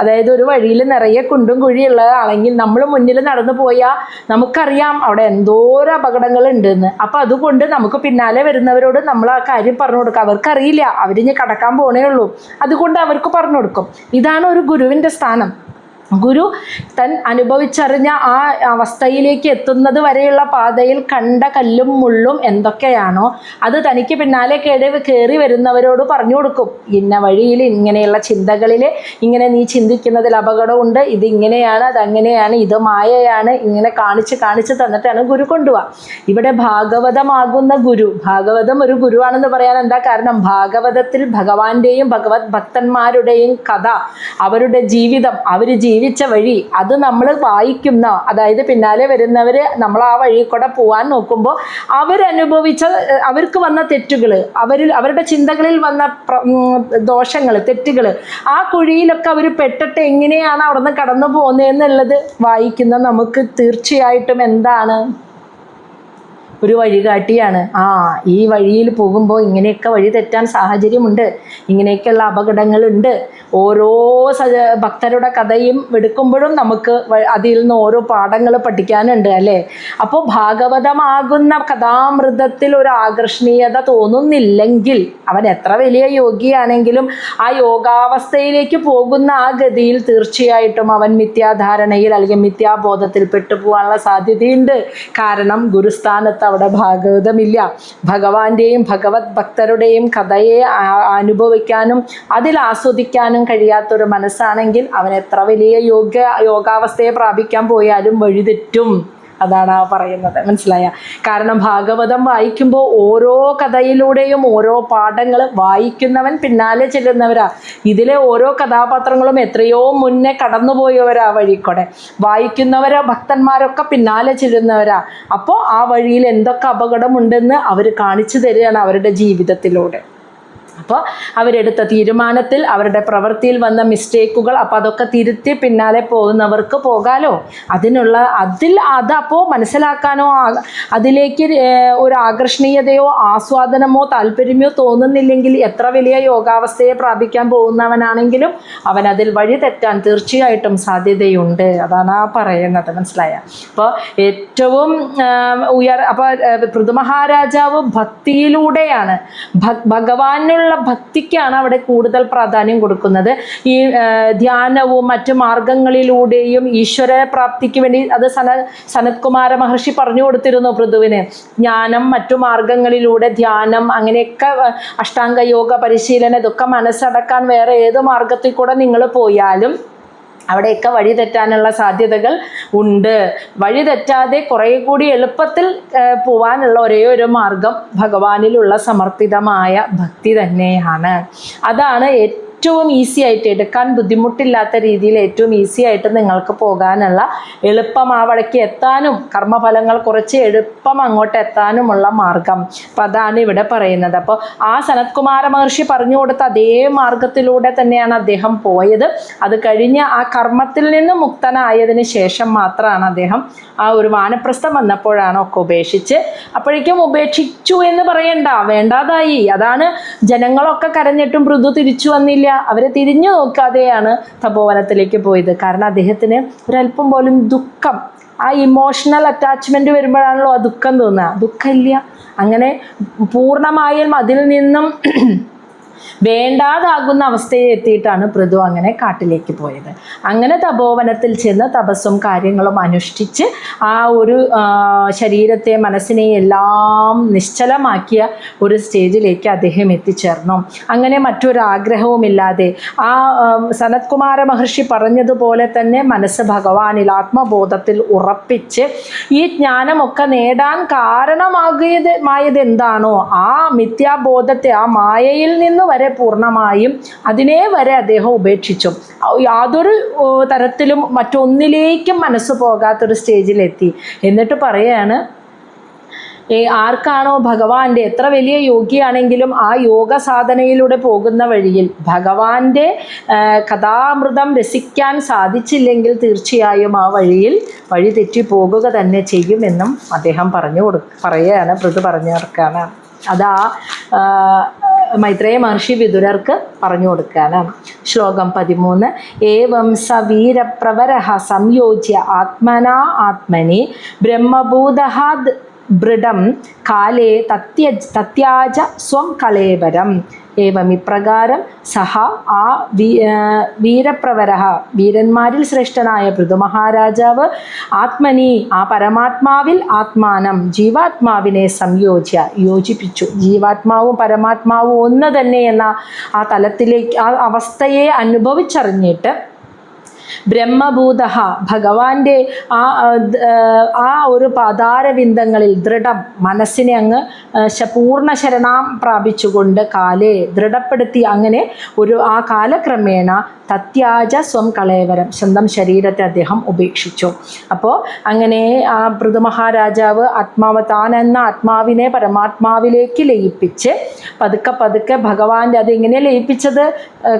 അതായത് ഒരു വഴിയിൽ നിറയെ കുണ്ടും കുഴിയുള്ളതാണെങ്കിൽ നമ്മൾ മുന്നിൽ നടന്നു പോയാൽ നമുക്കറിയാം അവിടെ എന്തോരം അപകടങ്ങൾ ഉണ്ടെന്ന്. അപ്പം അതുകൊണ്ട് നമുക്ക് പിന്നാലെ വരുന്നവരോട് നമ്മൾ ആ കാര്യം പറഞ്ഞു കൊടുക്കുക. അവർക്കറിയില്ല, അവരിഞ്ഞ് കടക്കാൻ പോണേ ഉള്ളൂ, അതുകൊണ്ട് അവർക്ക് പറഞ്ഞു കൊടുക്കും. ഇതാണ് ഒരു ഗുരുവിൻ്റെ സ്ഥാനം. ഗുരു തൻ അനുഭവിച്ചറിഞ്ഞ ആ അവസ്ഥയിലേക്ക് എത്തുന്നത് വരെയുള്ള പാതയിൽ കണ്ട കല്ലും മുള്ളും എന്തൊക്കെയാണോ അത് തനിക്ക് പിന്നാലെ കയറി വരുന്നവരോട് പറഞ്ഞു കൊടുക്കും. ഇന്ന വഴിയിൽ ഇങ്ങനെയുള്ള ചിന്തകളിൽ ഇങ്ങനെ നീ ചിന്തിക്കുന്നതിൽ അപകടമുണ്ട്, ഇതിങ്ങനെയാണ്, അതങ്ങനെയാണ്, ഇത് മായയാണ്, ഇങ്ങനെ കാണിച്ച് തന്നിട്ടാണ് ഗുരു കൊണ്ടുപോവുക. ഇവിടെ ഭാഗവതമാകുന്ന ഗുരു, ഭാഗവതം ഒരു ഗുരുവാണെന്ന് പറയാൻ എന്താ കാരണം? ഭാഗവതത്തിൽ ഭഗവാന്റെയും ഭഗവത് ഭക്തന്മാരുടെയും കഥ, അവരുടെ ജീവിതം, അവർ ജീവിച്ച വഴി, അത് നമ്മൾ വായിക്കുന്ന, അതായത് പിന്നാലെ വരുന്നവർ നമ്മൾ ആ വഴി കൂടെ പോകാൻ നോക്കുമ്പോൾ അവരനുഭവിച്ച, അവർക്ക് വന്ന തെറ്റുകൾ, അവരുടെ ചിന്തകളിൽ വന്ന ദോഷങ്ങൾ, തെറ്റുകൾ, ആ കുഴിയിലൊക്കെ അവർ പെട്ടിട്ട് എങ്ങനെയാണ് അവിടെ നിന്ന് കടന്നു പോകുന്നതെന്നുള്ളത് വായിക്കുന്ന നമുക്ക് തീർച്ചയായിട്ടും എന്താണ്? ഒരു വഴികാട്ടിയാണ്. ഈ വഴിയിൽ പോകുമ്പോൾ ഇങ്ങനെയൊക്കെ വഴി തെറ്റാൻ സാഹചര്യമുണ്ട്, ഇങ്ങനെയൊക്കെയുള്ള അപകടങ്ങളുണ്ട്. ഓരോ ഭക്തരുടെ കഥയും എടുക്കുമ്പോഴും നമുക്ക് അതിൽ നിന്ന് ഓരോ പാഠങ്ങൾ പഠിക്കാനുണ്ട് അല്ലേ. അപ്പോൾ ഭാഗവതമാകുന്ന കഥാമൃതത്തിൽ ഒരു ആകർഷണീയത തോന്നുന്നില്ലെങ്കിൽ അവൻ എത്ര വലിയ യോഗിയാണെങ്കിലും ആ യോഗാവസ്ഥയിലേക്ക് പോകുന്ന ആ ഗതിയിൽ തീർച്ചയായിട്ടും അവൻ മിഥ്യാധാരണയിൽ അല്ലെങ്കിൽ മിഥ്യാബോധത്തിൽ പെട്ടുപോകാനുള്ള സാധ്യതയുണ്ട്. കാരണം ഗുരുസ്ഥാനത്ത് അവിടെ ഭാഗവതമില്ല. ഭഗവാന്റെയും ഭഗവത് ഭക്തരുടെയും കഥയെ അനുഭവിക്കാനും അതിൽ ആസ്വദിക്കാനും കഴിയാത്തൊരു മനസ്സാണെങ്കിൽ അവൻ എത്ര വലിയ യോഗാവസ്ഥയെ പ്രാപിക്കാൻ പോയാലും വഴിതെറ്റും. അതാണ് ആ പറയുന്നത്. മനസ്സിലായ? കാരണം ഭാഗവതം വായിക്കുമ്പോൾ ഓരോ കഥയിലൂടെയും ഓരോ പാഠങ്ങൾ വായിക്കുന്നവൻ പിന്നാലെ ചെല്ലുന്നവരാ. ഇതിലെ ഓരോ കഥാപാത്രങ്ങളും എത്രയോ മുന്നേ കടന്നുപോയവരാ വഴിക്കൂടെ. വായിക്കുന്നവരോ ഭക്തന്മാരൊക്കെ പിന്നാലെ ചെല്ലുന്നവരാ. അപ്പോൾ ആ വഴിയിൽ എന്തൊക്കെ അപകടമുണ്ടെന്ന് അവർ കാണിച്ചു തരികയാണ് അവരുടെ ജീവിതത്തിലൂടെ. അപ്പോൾ അവരെടുത്ത തീരുമാനത്തിൽ അവരുടെ പ്രവൃത്തിയിൽ വന്ന മിസ്റ്റേക്കുകൾ അപ്പോൾ അതൊക്കെ തിരുത്തി പിന്നാലെ പോകുന്നവർക്ക് പോകാലോ. അതപ്പോൾ മനസ്സിലാക്കാനോ അതിലേക്ക് ഒരു ആകർഷണീയതയോ ആസ്വാദനമോ താല്പര്യമോ തോന്നുന്നില്ലെങ്കിൽ എത്ര വലിയ യോഗാവസ്ഥയെ പ്രാപിക്കാൻ പോകുന്നവനാണെങ്കിലും അവൻ അതിൽ വഴി തെറ്റാൻ തീർച്ചയായിട്ടും സാധ്യതയുണ്ട്. അതാണ് ആ പറയുന്നത്. മനസ്സിലായ? അപ്പോൾ ഏറ്റവും അപ്പോൾ പൃഥുമഹാരാജാവ് ഭക്തിയിലൂടെയാണ്, ഭഗവാനുള്ള ഭക്തിക്കാണ് അവിടെ കൂടുതൽ പ്രാധാന്യം കൊടുക്കുന്നത്. ഈ ധ്യാനവും മറ്റു മാർഗങ്ങളിലൂടെയും ഈശ്വര പ്രാപ്തിക്ക് വേണ്ടി അത് സനത്കുമാര മഹർഷി പറഞ്ഞു കൊടുത്തിരുന്നു പൃഥുവിന്. ജ്ഞാനം, മറ്റു മാർഗങ്ങളിലൂടെ ധ്യാനം, അങ്ങനെയൊക്കെ അഷ്ടാംഗ യോഗ പരിശീലനം, ഇതൊക്കെ മനസ്സടക്കാൻ വേറെ ഏത് മാർഗത്തിൽ കൂടെ നിങ്ങൾ പോയാലും അവിടെയൊക്കെ വഴി തെറ്റാനുള്ള സാധ്യതകൾ ഉണ്ട്. വഴി തെറ്റാതെ കുറേ കൂടി എളുപ്പത്തിൽ പോവാനുള്ള ഒരേ ഒരു മാർഗം ഭഗവാനിലുള്ള സമർപ്പിതമായ ഭക്തി തന്നെയാണ്. അതാണ് ഏറ്റവും ഈസി ആയിട്ട്, എടുക്കാൻ ബുദ്ധിമുട്ടില്ലാത്ത രീതിയിൽ ഏറ്റവും ഈസി ആയിട്ട് നിങ്ങൾക്ക് പോകാനുള്ള, എളുപ്പം ആ വഴിക്ക് എത്താനും കർമ്മഫലങ്ങൾ കുറച്ച് എളുപ്പം അങ്ങോട്ട് എത്താനുമുള്ള മാർഗം. അപ്പം അതാണ് ഇവിടെ പറയുന്നത്. അപ്പോൾ ആ സനത്കുമാര മഹർഷി പറഞ്ഞു കൊടുത്ത അതേ മാർഗത്തിലൂടെ തന്നെയാണ് അദ്ദേഹം പോയത്. അത് കഴിഞ്ഞ് ആ കർമ്മത്തിൽ നിന്ന് മുക്തനായതിന് ശേഷം മാത്രമാണ് അദ്ദേഹം ആ ഒരു വാനപ്രസ്ഥം വന്നപ്പോഴാണ് ഒക്കെ ഉപേക്ഷിച്ച്. അപ്പോഴേക്കും ഉപേക്ഷിച്ചു എന്ന് പറയണ്ട, വേണ്ടാതായി. അതാണ് ജനങ്ങളൊക്കെ കരഞ്ഞിട്ടും പൃഥു തിരിച്ചു വന്നില്ല. അവരെ തിരിഞ്ഞു നോക്കാതെയാണ് തപോവനത്തിലേക്ക് പോയത്. കാരണം അദ്ദേഹത്തിന് ഒരല്പം പോലും ദുഃഖം, ആ ഇമോഷണൽ അറ്റാച്ച്മെൻറ്റ് വരുമ്പോഴാണല്ലോ ആ ദുഃഖം തോന്നുക. ദുഃഖമില്ല. അങ്ങനെ പൂർണ്ണമായും അതിൽ നിന്നും വേണ്ടാതാകുന്ന അവസ്ഥയിൽ എത്തിയിട്ടാണ് പൃഥു അങ്ങനെ കാട്ടിലേക്ക് പോയത്. അങ്ങനെ തപോവനത്തിൽ ചെന്ന് തപസ്സും കാര്യങ്ങളും അനുഷ്ഠിച്ച് ആ ഒരു ശരീരത്തെ മനസ്സിനെ എല്ലാം നിശ്ചലമാക്കിയ ഒരു സ്റ്റേജിലേക്ക് അദ്ദേഹം എത്തിച്ചേർന്നു. അങ്ങനെ മറ്റൊരാഗ്രഹവുമില്ലാതെ ആ സനത്കുമാര മഹർഷി പറഞ്ഞതുപോലെ തന്നെ മനസ്സ് ഭഗവാനിൽ ആത്മബോധത്തിൽ ഉറപ്പിച്ച് ഈ ജ്ഞാനമൊക്കെ നേടാൻ കാരണമായത് എന്താണോ ആ മിഥ്യാബോധത്തെ, ആ മായയിൽ നിന്ന് വരെ പൂർണ്ണമായും അതിനെ വരെ അദ്ദേഹം ഉപേക്ഷിച്ചു. യാതൊരു തരത്തിലും മറ്റൊന്നിലേക്കും മനസ്സ് പോകാത്തൊരു സ്റ്റേജിലെത്തി. എന്നിട്ട് പറയാണ്, ആർക്കാണോ ഭഗവാന്റെ, എത്ര വലിയ യോഗിയാണെങ്കിലും ആ യോഗ സാധനയിലൂടെ പോകുന്ന വഴിയിൽ ഭഗവാന്റെ കഥാമൃതം രസിക്കാൻ സാധിച്ചില്ലെങ്കിൽ തീർച്ചയായും ആ വഴി തെറ്റി പോകുക തന്നെ ചെയ്യുമെന്നും അദ്ദേഹം പറയുകയാണ്, പൃഥു പറഞ്ഞു കൊടുക്കുകയാണ്. അതാ മൈത്രേയ മഹർഷി വിദുരർക്ക് പറഞ്ഞു കൊടുക്കുകയാണ്. ശ്ലോകം 13. ഏവം സ വീരപ്രവരഃ സംയോജ്യ ആത്മനാ ആത്മനി ബ്രഹ്മഭൂതഃ ദൃഢം കാലേ തത്യാജ സ്വം കളേവരം. ഏവം ഇപ്രകാരം സഹ ആ വീരപ്രവരഃ വീരന്മാരിൽ ശ്രേഷ്ഠനായ പൃഥു മഹാരാജാവ് ആത്മനി ആ പരമാത്മാവിൽ ആത്മാനം ജീവാത്മാവിനെ യോജിപ്പിച്ചു. ജീവാത്മാവും പരമാത്മാവും ഒന്ന് തന്നെ എന്ന ആ തലത്തിലേക്ക് ആ അവസ്ഥയെ അനുഭവിച്ചറിഞ്ഞിട്ട് ബ്രഹ്മഭൂത ഭഗവാന്റെ ആ ഒരു പാതാരവിന്ദങ്ങളിൽ ദൃഢം മനസ്സിനെ അങ്ങ് പൂർണ്ണ ശരണം പ്രാപിച്ചുകൊണ്ട് കാലേ ദൃഢപ്പെടുത്തി അങ്ങനെ ആ കാലക്രമേണ തത്യാജ സ്വം കളേവരം സ്വന്തം ശരീരത്തെ അദ്ദേഹം ഉപേക്ഷിച്ചു. അപ്പോൾ അങ്ങനെ ആ പൃഥു മഹാരാജാവ് താൻ എന്ന ആത്മാവിനെ പരമാത്മാവിലേക്ക് ലയിപ്പിച്ച് പതുക്കെ ഭഗവാന്റെ അതെങ്ങനെ ലയിപ്പിച്ചത്?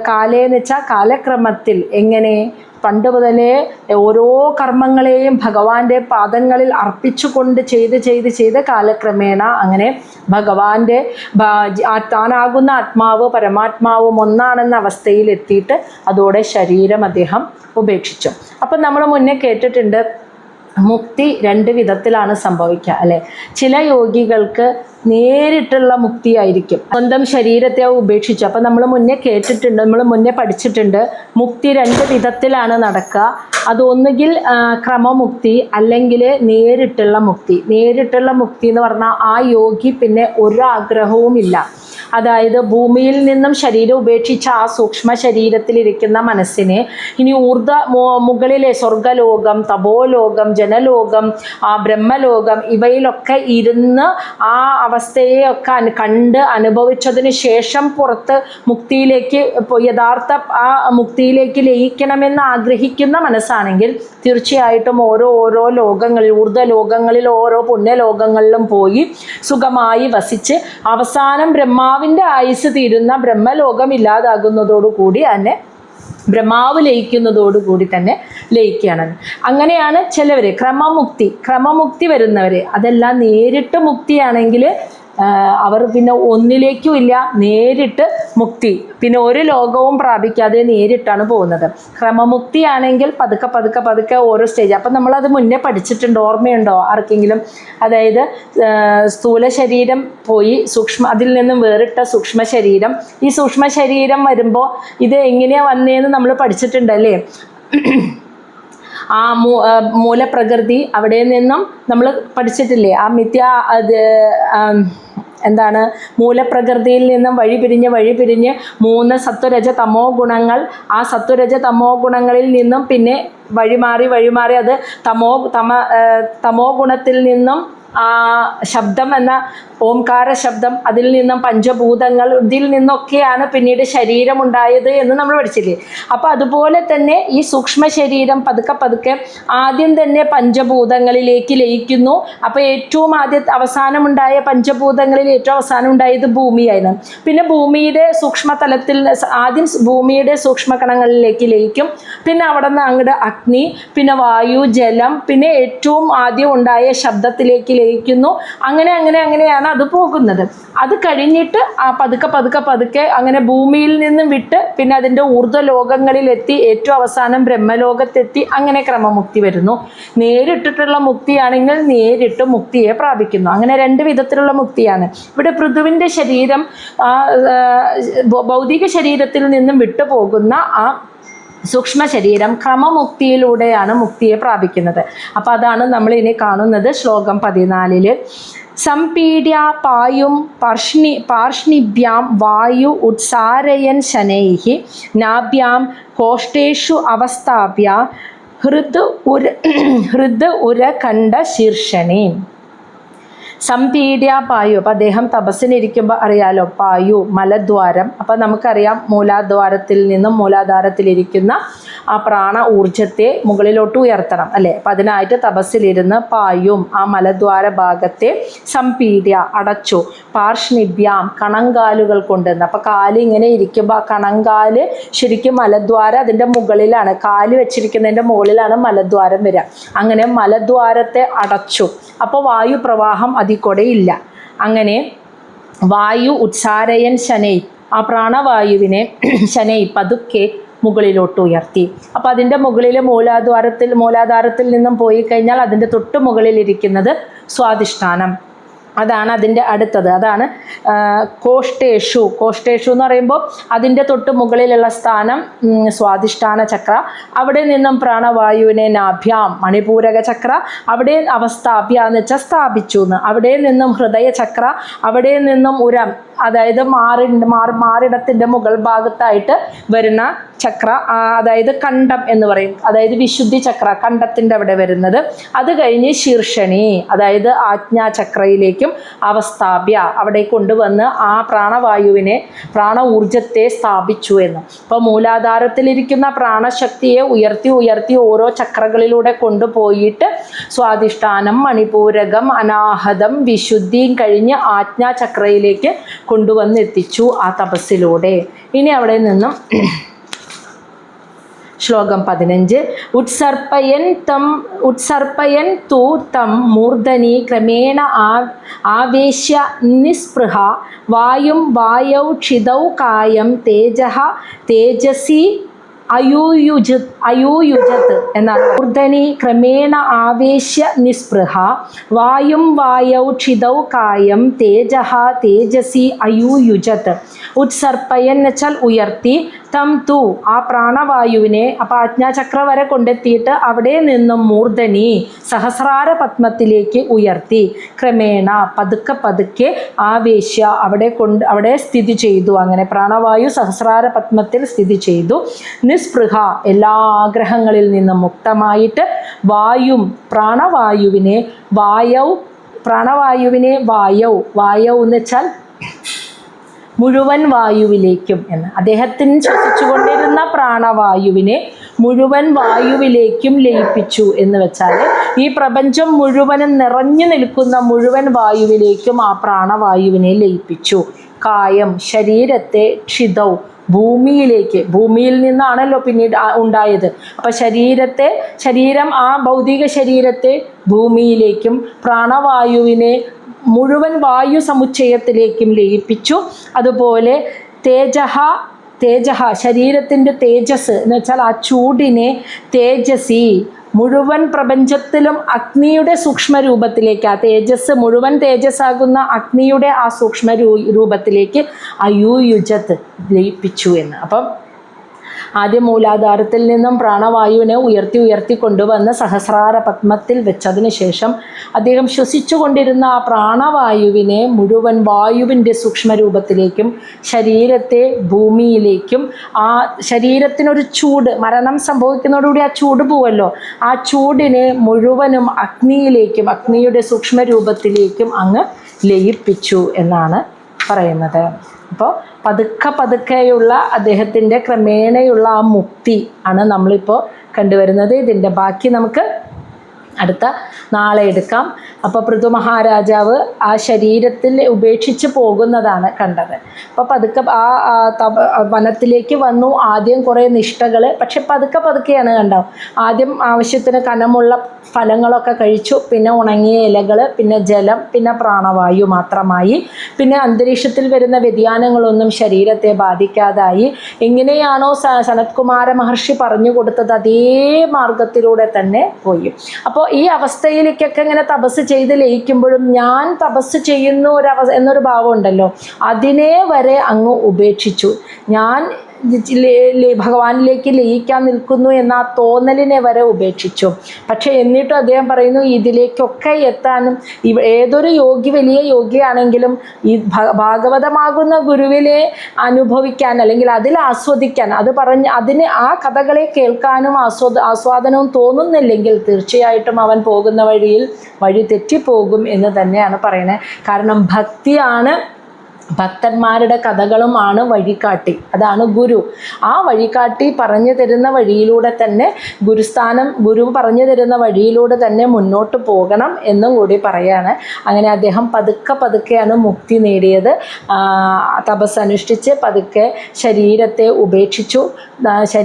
കാലേന്ന് വെച്ചാൽ കാലക്രമത്തിൽ. എങ്ങനെ? പണ്ട് മുതലേ ഓരോ കർമ്മങ്ങളെയും ഭഗവാന്റെ പാദങ്ങളിൽ അർപ്പിച്ചുകൊണ്ട് ചെയ്ത് കാലക്രമേണ അങ്ങനെ ഭഗവാന്റെ താനാകുന്ന ആത്മാവ് പരമാത്മാവും ഒന്നാണെന്ന അവസ്ഥയിൽ എത്തിയിട്ട് അതോടെ ശരീരം അദ്ദേഹം ഉപേക്ഷിച്ചു. അപ്പം നമ്മൾ മുന്നേ കേട്ടിട്ടുണ്ട് മുക്തി 2 വിധത്തിലാണ് സംഭവിക്കുക അല്ലേ? ചില യോഗികൾക്ക് നേരിട്ടുള്ള മുക്തിയായിരിക്കും, സ്വന്തം ശരീരത്തെ ഉപേക്ഷിച്ചു. അപ്പം നമ്മൾ മുന്നേ കേട്ടിട്ടുണ്ട്, നമ്മൾ മുന്നേ പഠിച്ചിട്ടുണ്ട്, മുക്തി 2 വിധത്തിലാണ് നടക്കുക. അതൊന്നുകിൽ ക്രമമുക്തി അല്ലെങ്കിൽ നേരിട്ടുള്ള മുക്തി. നേരിട്ടുള്ള മുക്തി എന്ന് പറഞ്ഞാൽ ആ യോഗി പിന്നെ ഒരു ആഗ്രഹവുമില്ല. അതായത് ഭൂമിയിൽ നിന്നും ശരീരം ഉപേക്ഷിച്ച ആ സൂക്ഷ്മ ശരീരത്തിലിരിക്കുന്ന മനസ്സിനെ ഇനി മുകളിലെ സ്വർഗലോകം, തപോലോകം, ജനലോകം, ആ ബ്രഹ്മലോകം ഇവയിലൊക്കെ ഇരുന്ന് ആ അവസ്ഥയെയൊക്കെ കണ്ട് അനുഭവിച്ചതിന് ശേഷം പുറത്ത് മുക്തിയിലേക്ക് യഥാർത്ഥ ആ മുക്തിയിലേക്ക് ലയിക്കണമെന്ന് ആഗ്രഹിക്കുന്ന മനസ്സാണെങ്കിൽ തീർച്ചയായിട്ടും ഓരോ ലോകങ്ങളിൽ ഊർധ്വലോകങ്ങളിൽ ഓരോ പുണ്യലോകങ്ങളിലും പോയി സുഖമായി വസിച്ച് അവസാനം ബ്രഹ്മാവിൻ്റെ ആയുസ് തീരുന്ന ബ്രഹ്മലോകം ഇല്ലാതാകുന്നതോടുകൂടി തന്നെ ബ്രഹ്മാവ് ലയിക്കുന്നതോടുകൂടി തന്നെ ലയിക്കുകയാണ്. അങ്ങനെയാണ് ചിലവർ ക്രമമുക്തി വരുന്നവർ. അതെല്ലാം നേരിട്ട് മുക്തിയാണെങ്കിൽ അവർ പിന്നെ ഒന്നിലേക്കും ഇല്ല, നേരിട്ട് മുക്തി, പിന്നെ ഒരു ലോകവും പ്രാപിക്കാതെ നേരിട്ടാണ് പോകുന്നത്. ക്രമമുക്തിയാണെങ്കിൽ പതുക്കെ ഓരോ സ്റ്റേജ്. അപ്പം നമ്മളത് മുന്നേ പഠിച്ചിട്ടുണ്ട്, ഓർമ്മയുണ്ടോ ആർക്കെങ്കിലും? അതായത് സ്ഥൂല ശരീരം പോയി അതിൽ നിന്നും വേറിട്ട സൂക്ഷ്മ ശരീരം. ഈ സൂക്ഷ്മ ശരീരം വരുമ്പോൾ ഇത് എങ്ങനെയാണ് വന്നതെന്ന് നമ്മൾ പഠിച്ചിട്ടുണ്ടല്ലേ? ആ മൂലപ്രകൃതി അവിടെ നിന്നും നമ്മൾ പഠിച്ചിട്ടില്ലേ? ആ എന്താണ് മൂലപ്രകൃതിയിൽ നിന്നും വഴി പിരിഞ്ഞ് 3 സത്വരജ തമോ ഗുണങ്ങൾ. ആ സത്വരജ തമോ ഗുണങ്ങളിൽ നിന്നും പിന്നെ വഴിമാറി അത് തമോ ഗുണത്തിൽ നിന്നും ആ ശബ്ദം എന്ന ഓംകാര ശബ്ദം, അതിൽ നിന്നും പഞ്ചഭൂതങ്ങൾ, ഇതിൽ നിന്നൊക്കെയാണ് പിന്നീട് ശരീരമുണ്ടായത് എന്ന് നമ്മൾ പഠിച്ചില്ലേ? അപ്പോൾ അതുപോലെ തന്നെ ഈ സൂക്ഷ്മ ശരീരം പതുക്കെ ആദ്യം തന്നെ പഞ്ചഭൂതങ്ങളിലേക്ക് ലയിക്കുന്നു. അപ്പോൾ ഏറ്റവും അവസാനമുണ്ടായ പഞ്ചഭൂതങ്ങളിൽ ഏറ്റവും അവസാനം ഉണ്ടായത് ഭൂമിയായിരുന്നു. പിന്നെ ഭൂമിയുടെ സൂക്ഷ്മതലത്തിൽ ആദ്യം ഭൂമിയുടെ സൂക്ഷ്മകണങ്ങളിലേക്ക് ലയിക്കും. പിന്നെ അവിടെ നിന്ന് അങ്ങോട്ട് അഗ്നി, പിന്നെ വായു, ജലം, പിന്നെ ഏറ്റവും ആദ്യം ഉണ്ടായ ശബ്ദത്തിലേക്ക് ലയിക്കുന്നു. അങ്ങനെയാണ് അത് പോകുന്നത്. അത് കഴിഞ്ഞിട്ട് ആ പതുക്കെ അങ്ങനെ ഭൂമിയിൽ നിന്നും വിട്ട് പിന്നെ അതിൻ്റെ ഊർധ്വലോകങ്ങളിലെത്തി ഏറ്റവും അവസാനം ബ്രഹ്മലോകത്തെത്തി. അങ്ങനെ ക്രമമുക്തി വരുന്നു. നേരിട്ടിട്ടുള്ള മുക്തിയാണെങ്കിൽ നേരിട്ട് മുക്തിയെ പ്രാപിക്കുന്നു. അങ്ങനെ 2 വിധത്തിലുള്ള മുക്തിയാണ്. ഇവിടെ പൃഥുവിൻ്റെ ശരീരം ഭൗതിക ശരീരത്തിൽ നിന്നും വിട്ടുപോകുന്ന ആ സൂക്ഷ്മ ശരീരം ക്രമമുക്തിയിലൂടെയാണ് മുക്തിയെ പ്രാപിക്കുന്നത്. അപ്പോൾ അതാണ് നമ്മൾ ഇനി കാണുന്നത് ശ്ലോകം 14. സംപീഡ്യ പായും പാർഷ്ണിഭ്യാം വായു ഉത്സാരയൻ ശനൈഹി നാഭ്യാം കോഷ്ടേഷു അവസ്ഥാപ്യ ഹൃദ് ഉര കണ്ഠ ശീർഷണി. സംപീഡ്യ പായു. അപ്പം അദ്ദേഹം തപസ്സിനിരിക്കുമ്പോൾ അറിയാലോ, പായു മലദ്വാരം. അപ്പം നമുക്കറിയാം മൂലാധാരത്തിലിരിക്കുന്ന ആ പ്രാണ ഊർജത്തെ മുകളിലോട്ട് ഉയർത്തണം അല്ലേ. അപ്പം അതിനായിട്ട് തപസ്സിലിരുന്ന് പായും ആ മലദ്വാര ഭാഗത്തെ സംപീഡ്യ അടച്ചു. പാർഷ്ണിഭ്യാം കണങ്കാലുകൾ കൊണ്ടുവന്ന്. അപ്പം കാല് ഇങ്ങനെ ഇരിക്കുമ്പോൾ ആ കണങ്കാല് ശരിക്കും മലദ്വാരം അതിൻ്റെ മുകളിലാണ്, കാല് വെച്ചിരിക്കുന്നതിൻ്റെ മുകളിലാണ് മലദ്വാരം വരിക. അങ്ങനെ മലദ്വാരത്തെ അടച്ചു. അപ്പോൾ വായു പ്രവാഹം അതിൽ ഇല്ല. അങ്ങനെ വായു ഉത്സാരയൻ ശനൈ, ആ പ്രാണവായുവിനെ ശനൈ പതുക്കെ മുകളിലോട്ട് ഉയർത്തി. അപ്പോൾ അതിൻ്റെ മുകളിൽ മൂലാധാരത്തിൽ നിന്നും പോയി കഴിഞ്ഞാൽ അതിൻ്റെ തൊട്ട് മുകളിലിരിക്കുന്നത് സ്വാധിഷ്ഠാനം. അതാണ് അതിൻ്റെ അടുത്തത്. അതാണ് കോഷ്ടേഷു എന്ന് പറയുമ്പോൾ അതിൻ്റെ തൊട്ട് മുകളിലുള്ള സ്ഥാനം സ്വാധിഷ്ഠാന ചക്ര. അവിടെ നിന്നും പ്രാണവായുവിനെ നാഭ്യാം മണിപൂരക ചക്ര. അവിടെ അവസ്ഥാപ്യ എന്ന് വെച്ചാൽ സ്ഥാപിച്ചു എന്ന്. അവിടെ നിന്നും ഹൃദയ ചക്ര. അവിടെ നിന്നും ഉരം, അതായത് മാറിടത്തിൻ്റെ മുകൾ ഭാഗത്തായിട്ട് വരുന്ന ചക്ര, അതായത് കണ്ഠം എന്ന് പറയും. അതായത് വിശുദ്ധി ചക്ര കണ്ഠത്തിൻ്റെ അവിടെ വരുന്നത്. അത് കഴിഞ്ഞ് ശീർഷണി, അതായത് ആജ്ഞാചക്രയിലേക്കും അവസ്ഥാപ്യ അവിടെ കൊണ്ടുവന്ന് ആ പ്രാണ ഊർജത്തെ സ്ഥാപിച്ചു എന്ന്. അപ്പോൾ മൂലാധാരത്തിലിരിക്കുന്ന പ്രാണശക്തിയെ ഉയർത്തി ഓരോ ചക്രകളിലൂടെ കൊണ്ടുപോയിട്ട് സ്വാധിഷ്ഠാനം, മണിപൂരകം, അനാഹതം, വിശുദ്ധിയും കഴിഞ്ഞ് ആജ്ഞാചക്രയിലേക്ക് കൊണ്ടുവന്നെത്തിച്ചു ആ തപസ്സിലൂടെ. ഇനി അവിടെ നിന്നും ശ്ലോകം 15. ഉത്സർപ്പയൻ തു തം മൂർധനി ക്രമേണ ആവേശ്യ നിസ്പൃഹ വായും വായൗ ക്ഷിതൗ കായം തേജസി അയൂയുജത് എന്നാണ്. മൂർധനി ക്രമേണ ആവേശ്യ നിസ്പൃഹ വായും വായൗ ക്ഷിതൗ കായം തേജസി അയൂയുജത്. ഉത്സർപ്പയൻ എന്ന് വെച്ചാൽ ഉയർത്തി. തം തു ആ പ്രാണവായുവിനെ അപ്പോൾ ആജ്ഞാചക്ര വരെ കൊണ്ടെത്തിയിട്ട് അവിടെ നിന്നും മൂർധനി സഹസ്രാര പത്മത്തിലേക്ക് ഉയർത്തി. ക്രമേണ പതുക്കെ ആവേശ്യ അവിടെ സ്ഥിതി ചെയ്തു. അങ്ങനെ പ്രാണവായു സഹസ്രാര പത്മത്തിൽ സ്ഥിതി ചെയ്തു. നിസ്പൃഹ എല്ലാ ആഗ്രഹങ്ങളിൽ നിന്നും മുക്തമായിട്ട് വായു പ്രാണവായുവിനെ വായൗ എന്ന് വെച്ചാൽ മുഴുവൻ വായുവിലേക്കും എന്ന്. അദ്ദേഹത്തിന് ശ്വസിച്ചുകൊണ്ടിരുന്ന പ്രാണവായുവിനെ മുഴുവൻ വായുവിലേക്കും ലയിപ്പിച്ചു എന്ന് വെച്ചാൽ ഈ പ്രപഞ്ചം മുഴുവനും നിറഞ്ഞു നിൽക്കുന്ന മുഴുവൻ വായുവിലേക്കും ആ പ്രാണവായുവിനെ ലയിപ്പിച്ചു. കായം ശരീരത്തെ ക്ഷിതൗ ഭൂമിയിൽ നിന്നാണല്ലോ പിന്നീട് ഉണ്ടായത്. അപ്പം ശരീരം ആ ഭൗതിക ശരീരത്തെ ഭൂമിയിലേക്കും പ്രാണവായുവിനെ മുഴുവൻ വായു സമുച്ചയത്തിലേക്കും ലയിപ്പിച്ചു. അതുപോലെ തേജഹ ശരീരത്തിൻ്റെ തേജസ് എന്ന് വെച്ചാൽ ആ ചൂടിനെ തേജസി മുഴുവൻ പ്രപഞ്ചത്തിലും അഗ്നിയുടെ സൂക്ഷ്മരൂപത്തിലേക്ക്, ആ തേജസ് മുഴുവൻ തേജസ്സാകുന്ന അഗ്നിയുടെ ആ സൂക്ഷ്മ രൂപത്തിലേക്ക് അയൂയുജത്ത് ലയിപ്പിച്ചു എന്ന്. അപ്പം ആദ്യം മൂലാധാരത്തിൽ നിന്നും പ്രാണവായുവിനെ ഉയർത്തി കൊണ്ടുവന്ന് സഹസ്രാര പത്മത്തിൽ വെച്ചതിന് ശേഷം അദ്ദേഹം ശ്വസിച്ചുകൊണ്ടിരുന്ന ആ പ്രാണവായുവിനെ മുഴുവൻ വായുവിൻ്റെ സൂക്ഷ്മരൂപത്തിലേക്കും ശരീരത്തെ ഭൂമിയിലേക്കും, ആ ശരീരത്തിനൊരു ചൂട്, മരണം സംഭവിക്കുന്നതോടുകൂടി ആ ചൂട് പോവല്ലോ, ആ ചൂടിനെ മുഴുവനും അഗ്നിയിലേക്കും അഗ്നിയുടെ സൂക്ഷ്മരൂപത്തിലേക്കും അങ്ങ് ലയിപ്പിച്ചു എന്നാണ് പറയുന്നത്. അപ്പോൾ പതുക്കെയുള്ള അദ്ദേഹത്തിൻ്റെ ക്രമേണയുള്ള ആ മുക്തി ആണ് നമ്മളിപ്പോൾ കണ്ടുവരുന്നത്. ഇതിൻ്റെ ബാക്കി നമുക്ക് അടുത്ത നാളെ എടുക്കാം. അപ്പോൾ പൃഥു മഹാരാജാവ് ആ ശരീരത്തിൽ ഉപേക്ഷിച്ച് പോകുന്നതാണ് കണ്ടത്. അപ്പോൾ പതുക്കെ വനത്തിലേക്ക് വന്നു. ആദ്യം കുറേ നിഷ്ഠകൾ, പക്ഷെ പതുക്കെയാണ് കണ്ടോ. ആദ്യം ആവശ്യത്തിന് കനമുള്ള ഫലങ്ങളൊക്കെ കഴിച്ചു, പിന്നെ ഉണങ്ങിയ ഇലകൾ, പിന്നെ ജലം, പിന്നെ പ്രാണവായു മാത്രമായി. പിന്നെ അന്തരീക്ഷത്തിൽ വരുന്ന വ്യതിയാനങ്ങളൊന്നും ശരീരത്തെ ബാധിക്കാതായി. എങ്ങനെയാണോ സനത്കുമാര മഹർഷി പറഞ്ഞു കൊടുത്തത് അതേ മാർഗത്തിലൂടെ തന്നെ പോയി. അപ്പോൾ ഈ അവസ്ഥയിലേക്കൊക്കെ ഇങ്ങനെ തപസ് ചെയ്ത് ലയിക്കുമ്പോഴും ഞാൻ തപസ് ചെയ്യുന്നു എന്നൊരു ഭാവം ഉണ്ടല്ലോ, അതിനെ വരെ അങ്ങ് ഉപേക്ഷിച്ചു. ഞാൻ ഭഗവാനിലേക്ക് ലയിക്കാൻ നിൽക്കുന്നു എന്ന ആ തോന്നലിനെ വരെ ഉപേക്ഷിച്ചു. പക്ഷെ എന്നിട്ടും അദ്ദേഹം പറയുന്നു ഇതിലേക്കൊക്കെ എത്താനും ഏതൊരു യോഗി വലിയ യോഗിയാണെങ്കിലും ഈ ഭാഗവതമാകുന്ന ഗുരുവിനെ അനുഭവിക്കാൻ അല്ലെങ്കിൽ അതിൽ ആസ്വദിക്കാൻ, അതിന് ആ കഥകളെ കേൾക്കാനും ആസ്വാദനവും തോന്നുന്നില്ലെങ്കിൽ തീർച്ചയായിട്ടും അവൻ പോകുന്ന വഴി തെറ്റിപ്പോകും എന്ന് തന്നെയാണ് പറയുന്നത്. കാരണം ഭക്തിയാണ്, ഭക്തന്മാരുടെ കഥകളുമാണ് വഴികാട്ടി, അതാണ് ഗുരു. ആ വഴികാട്ടി പറഞ്ഞു തരുന്ന വഴിയിലൂടെ തന്നെ ഗുരു പറഞ്ഞു തരുന്ന വഴിയിലൂടെ തന്നെ മുന്നോട്ട് പോകണം എന്നും കൂടി പറയാണ്. അങ്ങനെ അദ്ദേഹം പതുക്കെയാണ് മുക്തി നേടിയത്. തപസ് അനുഷ്ഠിച്ച് പതുക്കെ ശരീരത്തെ ഉപേക്ഷിച്ചു.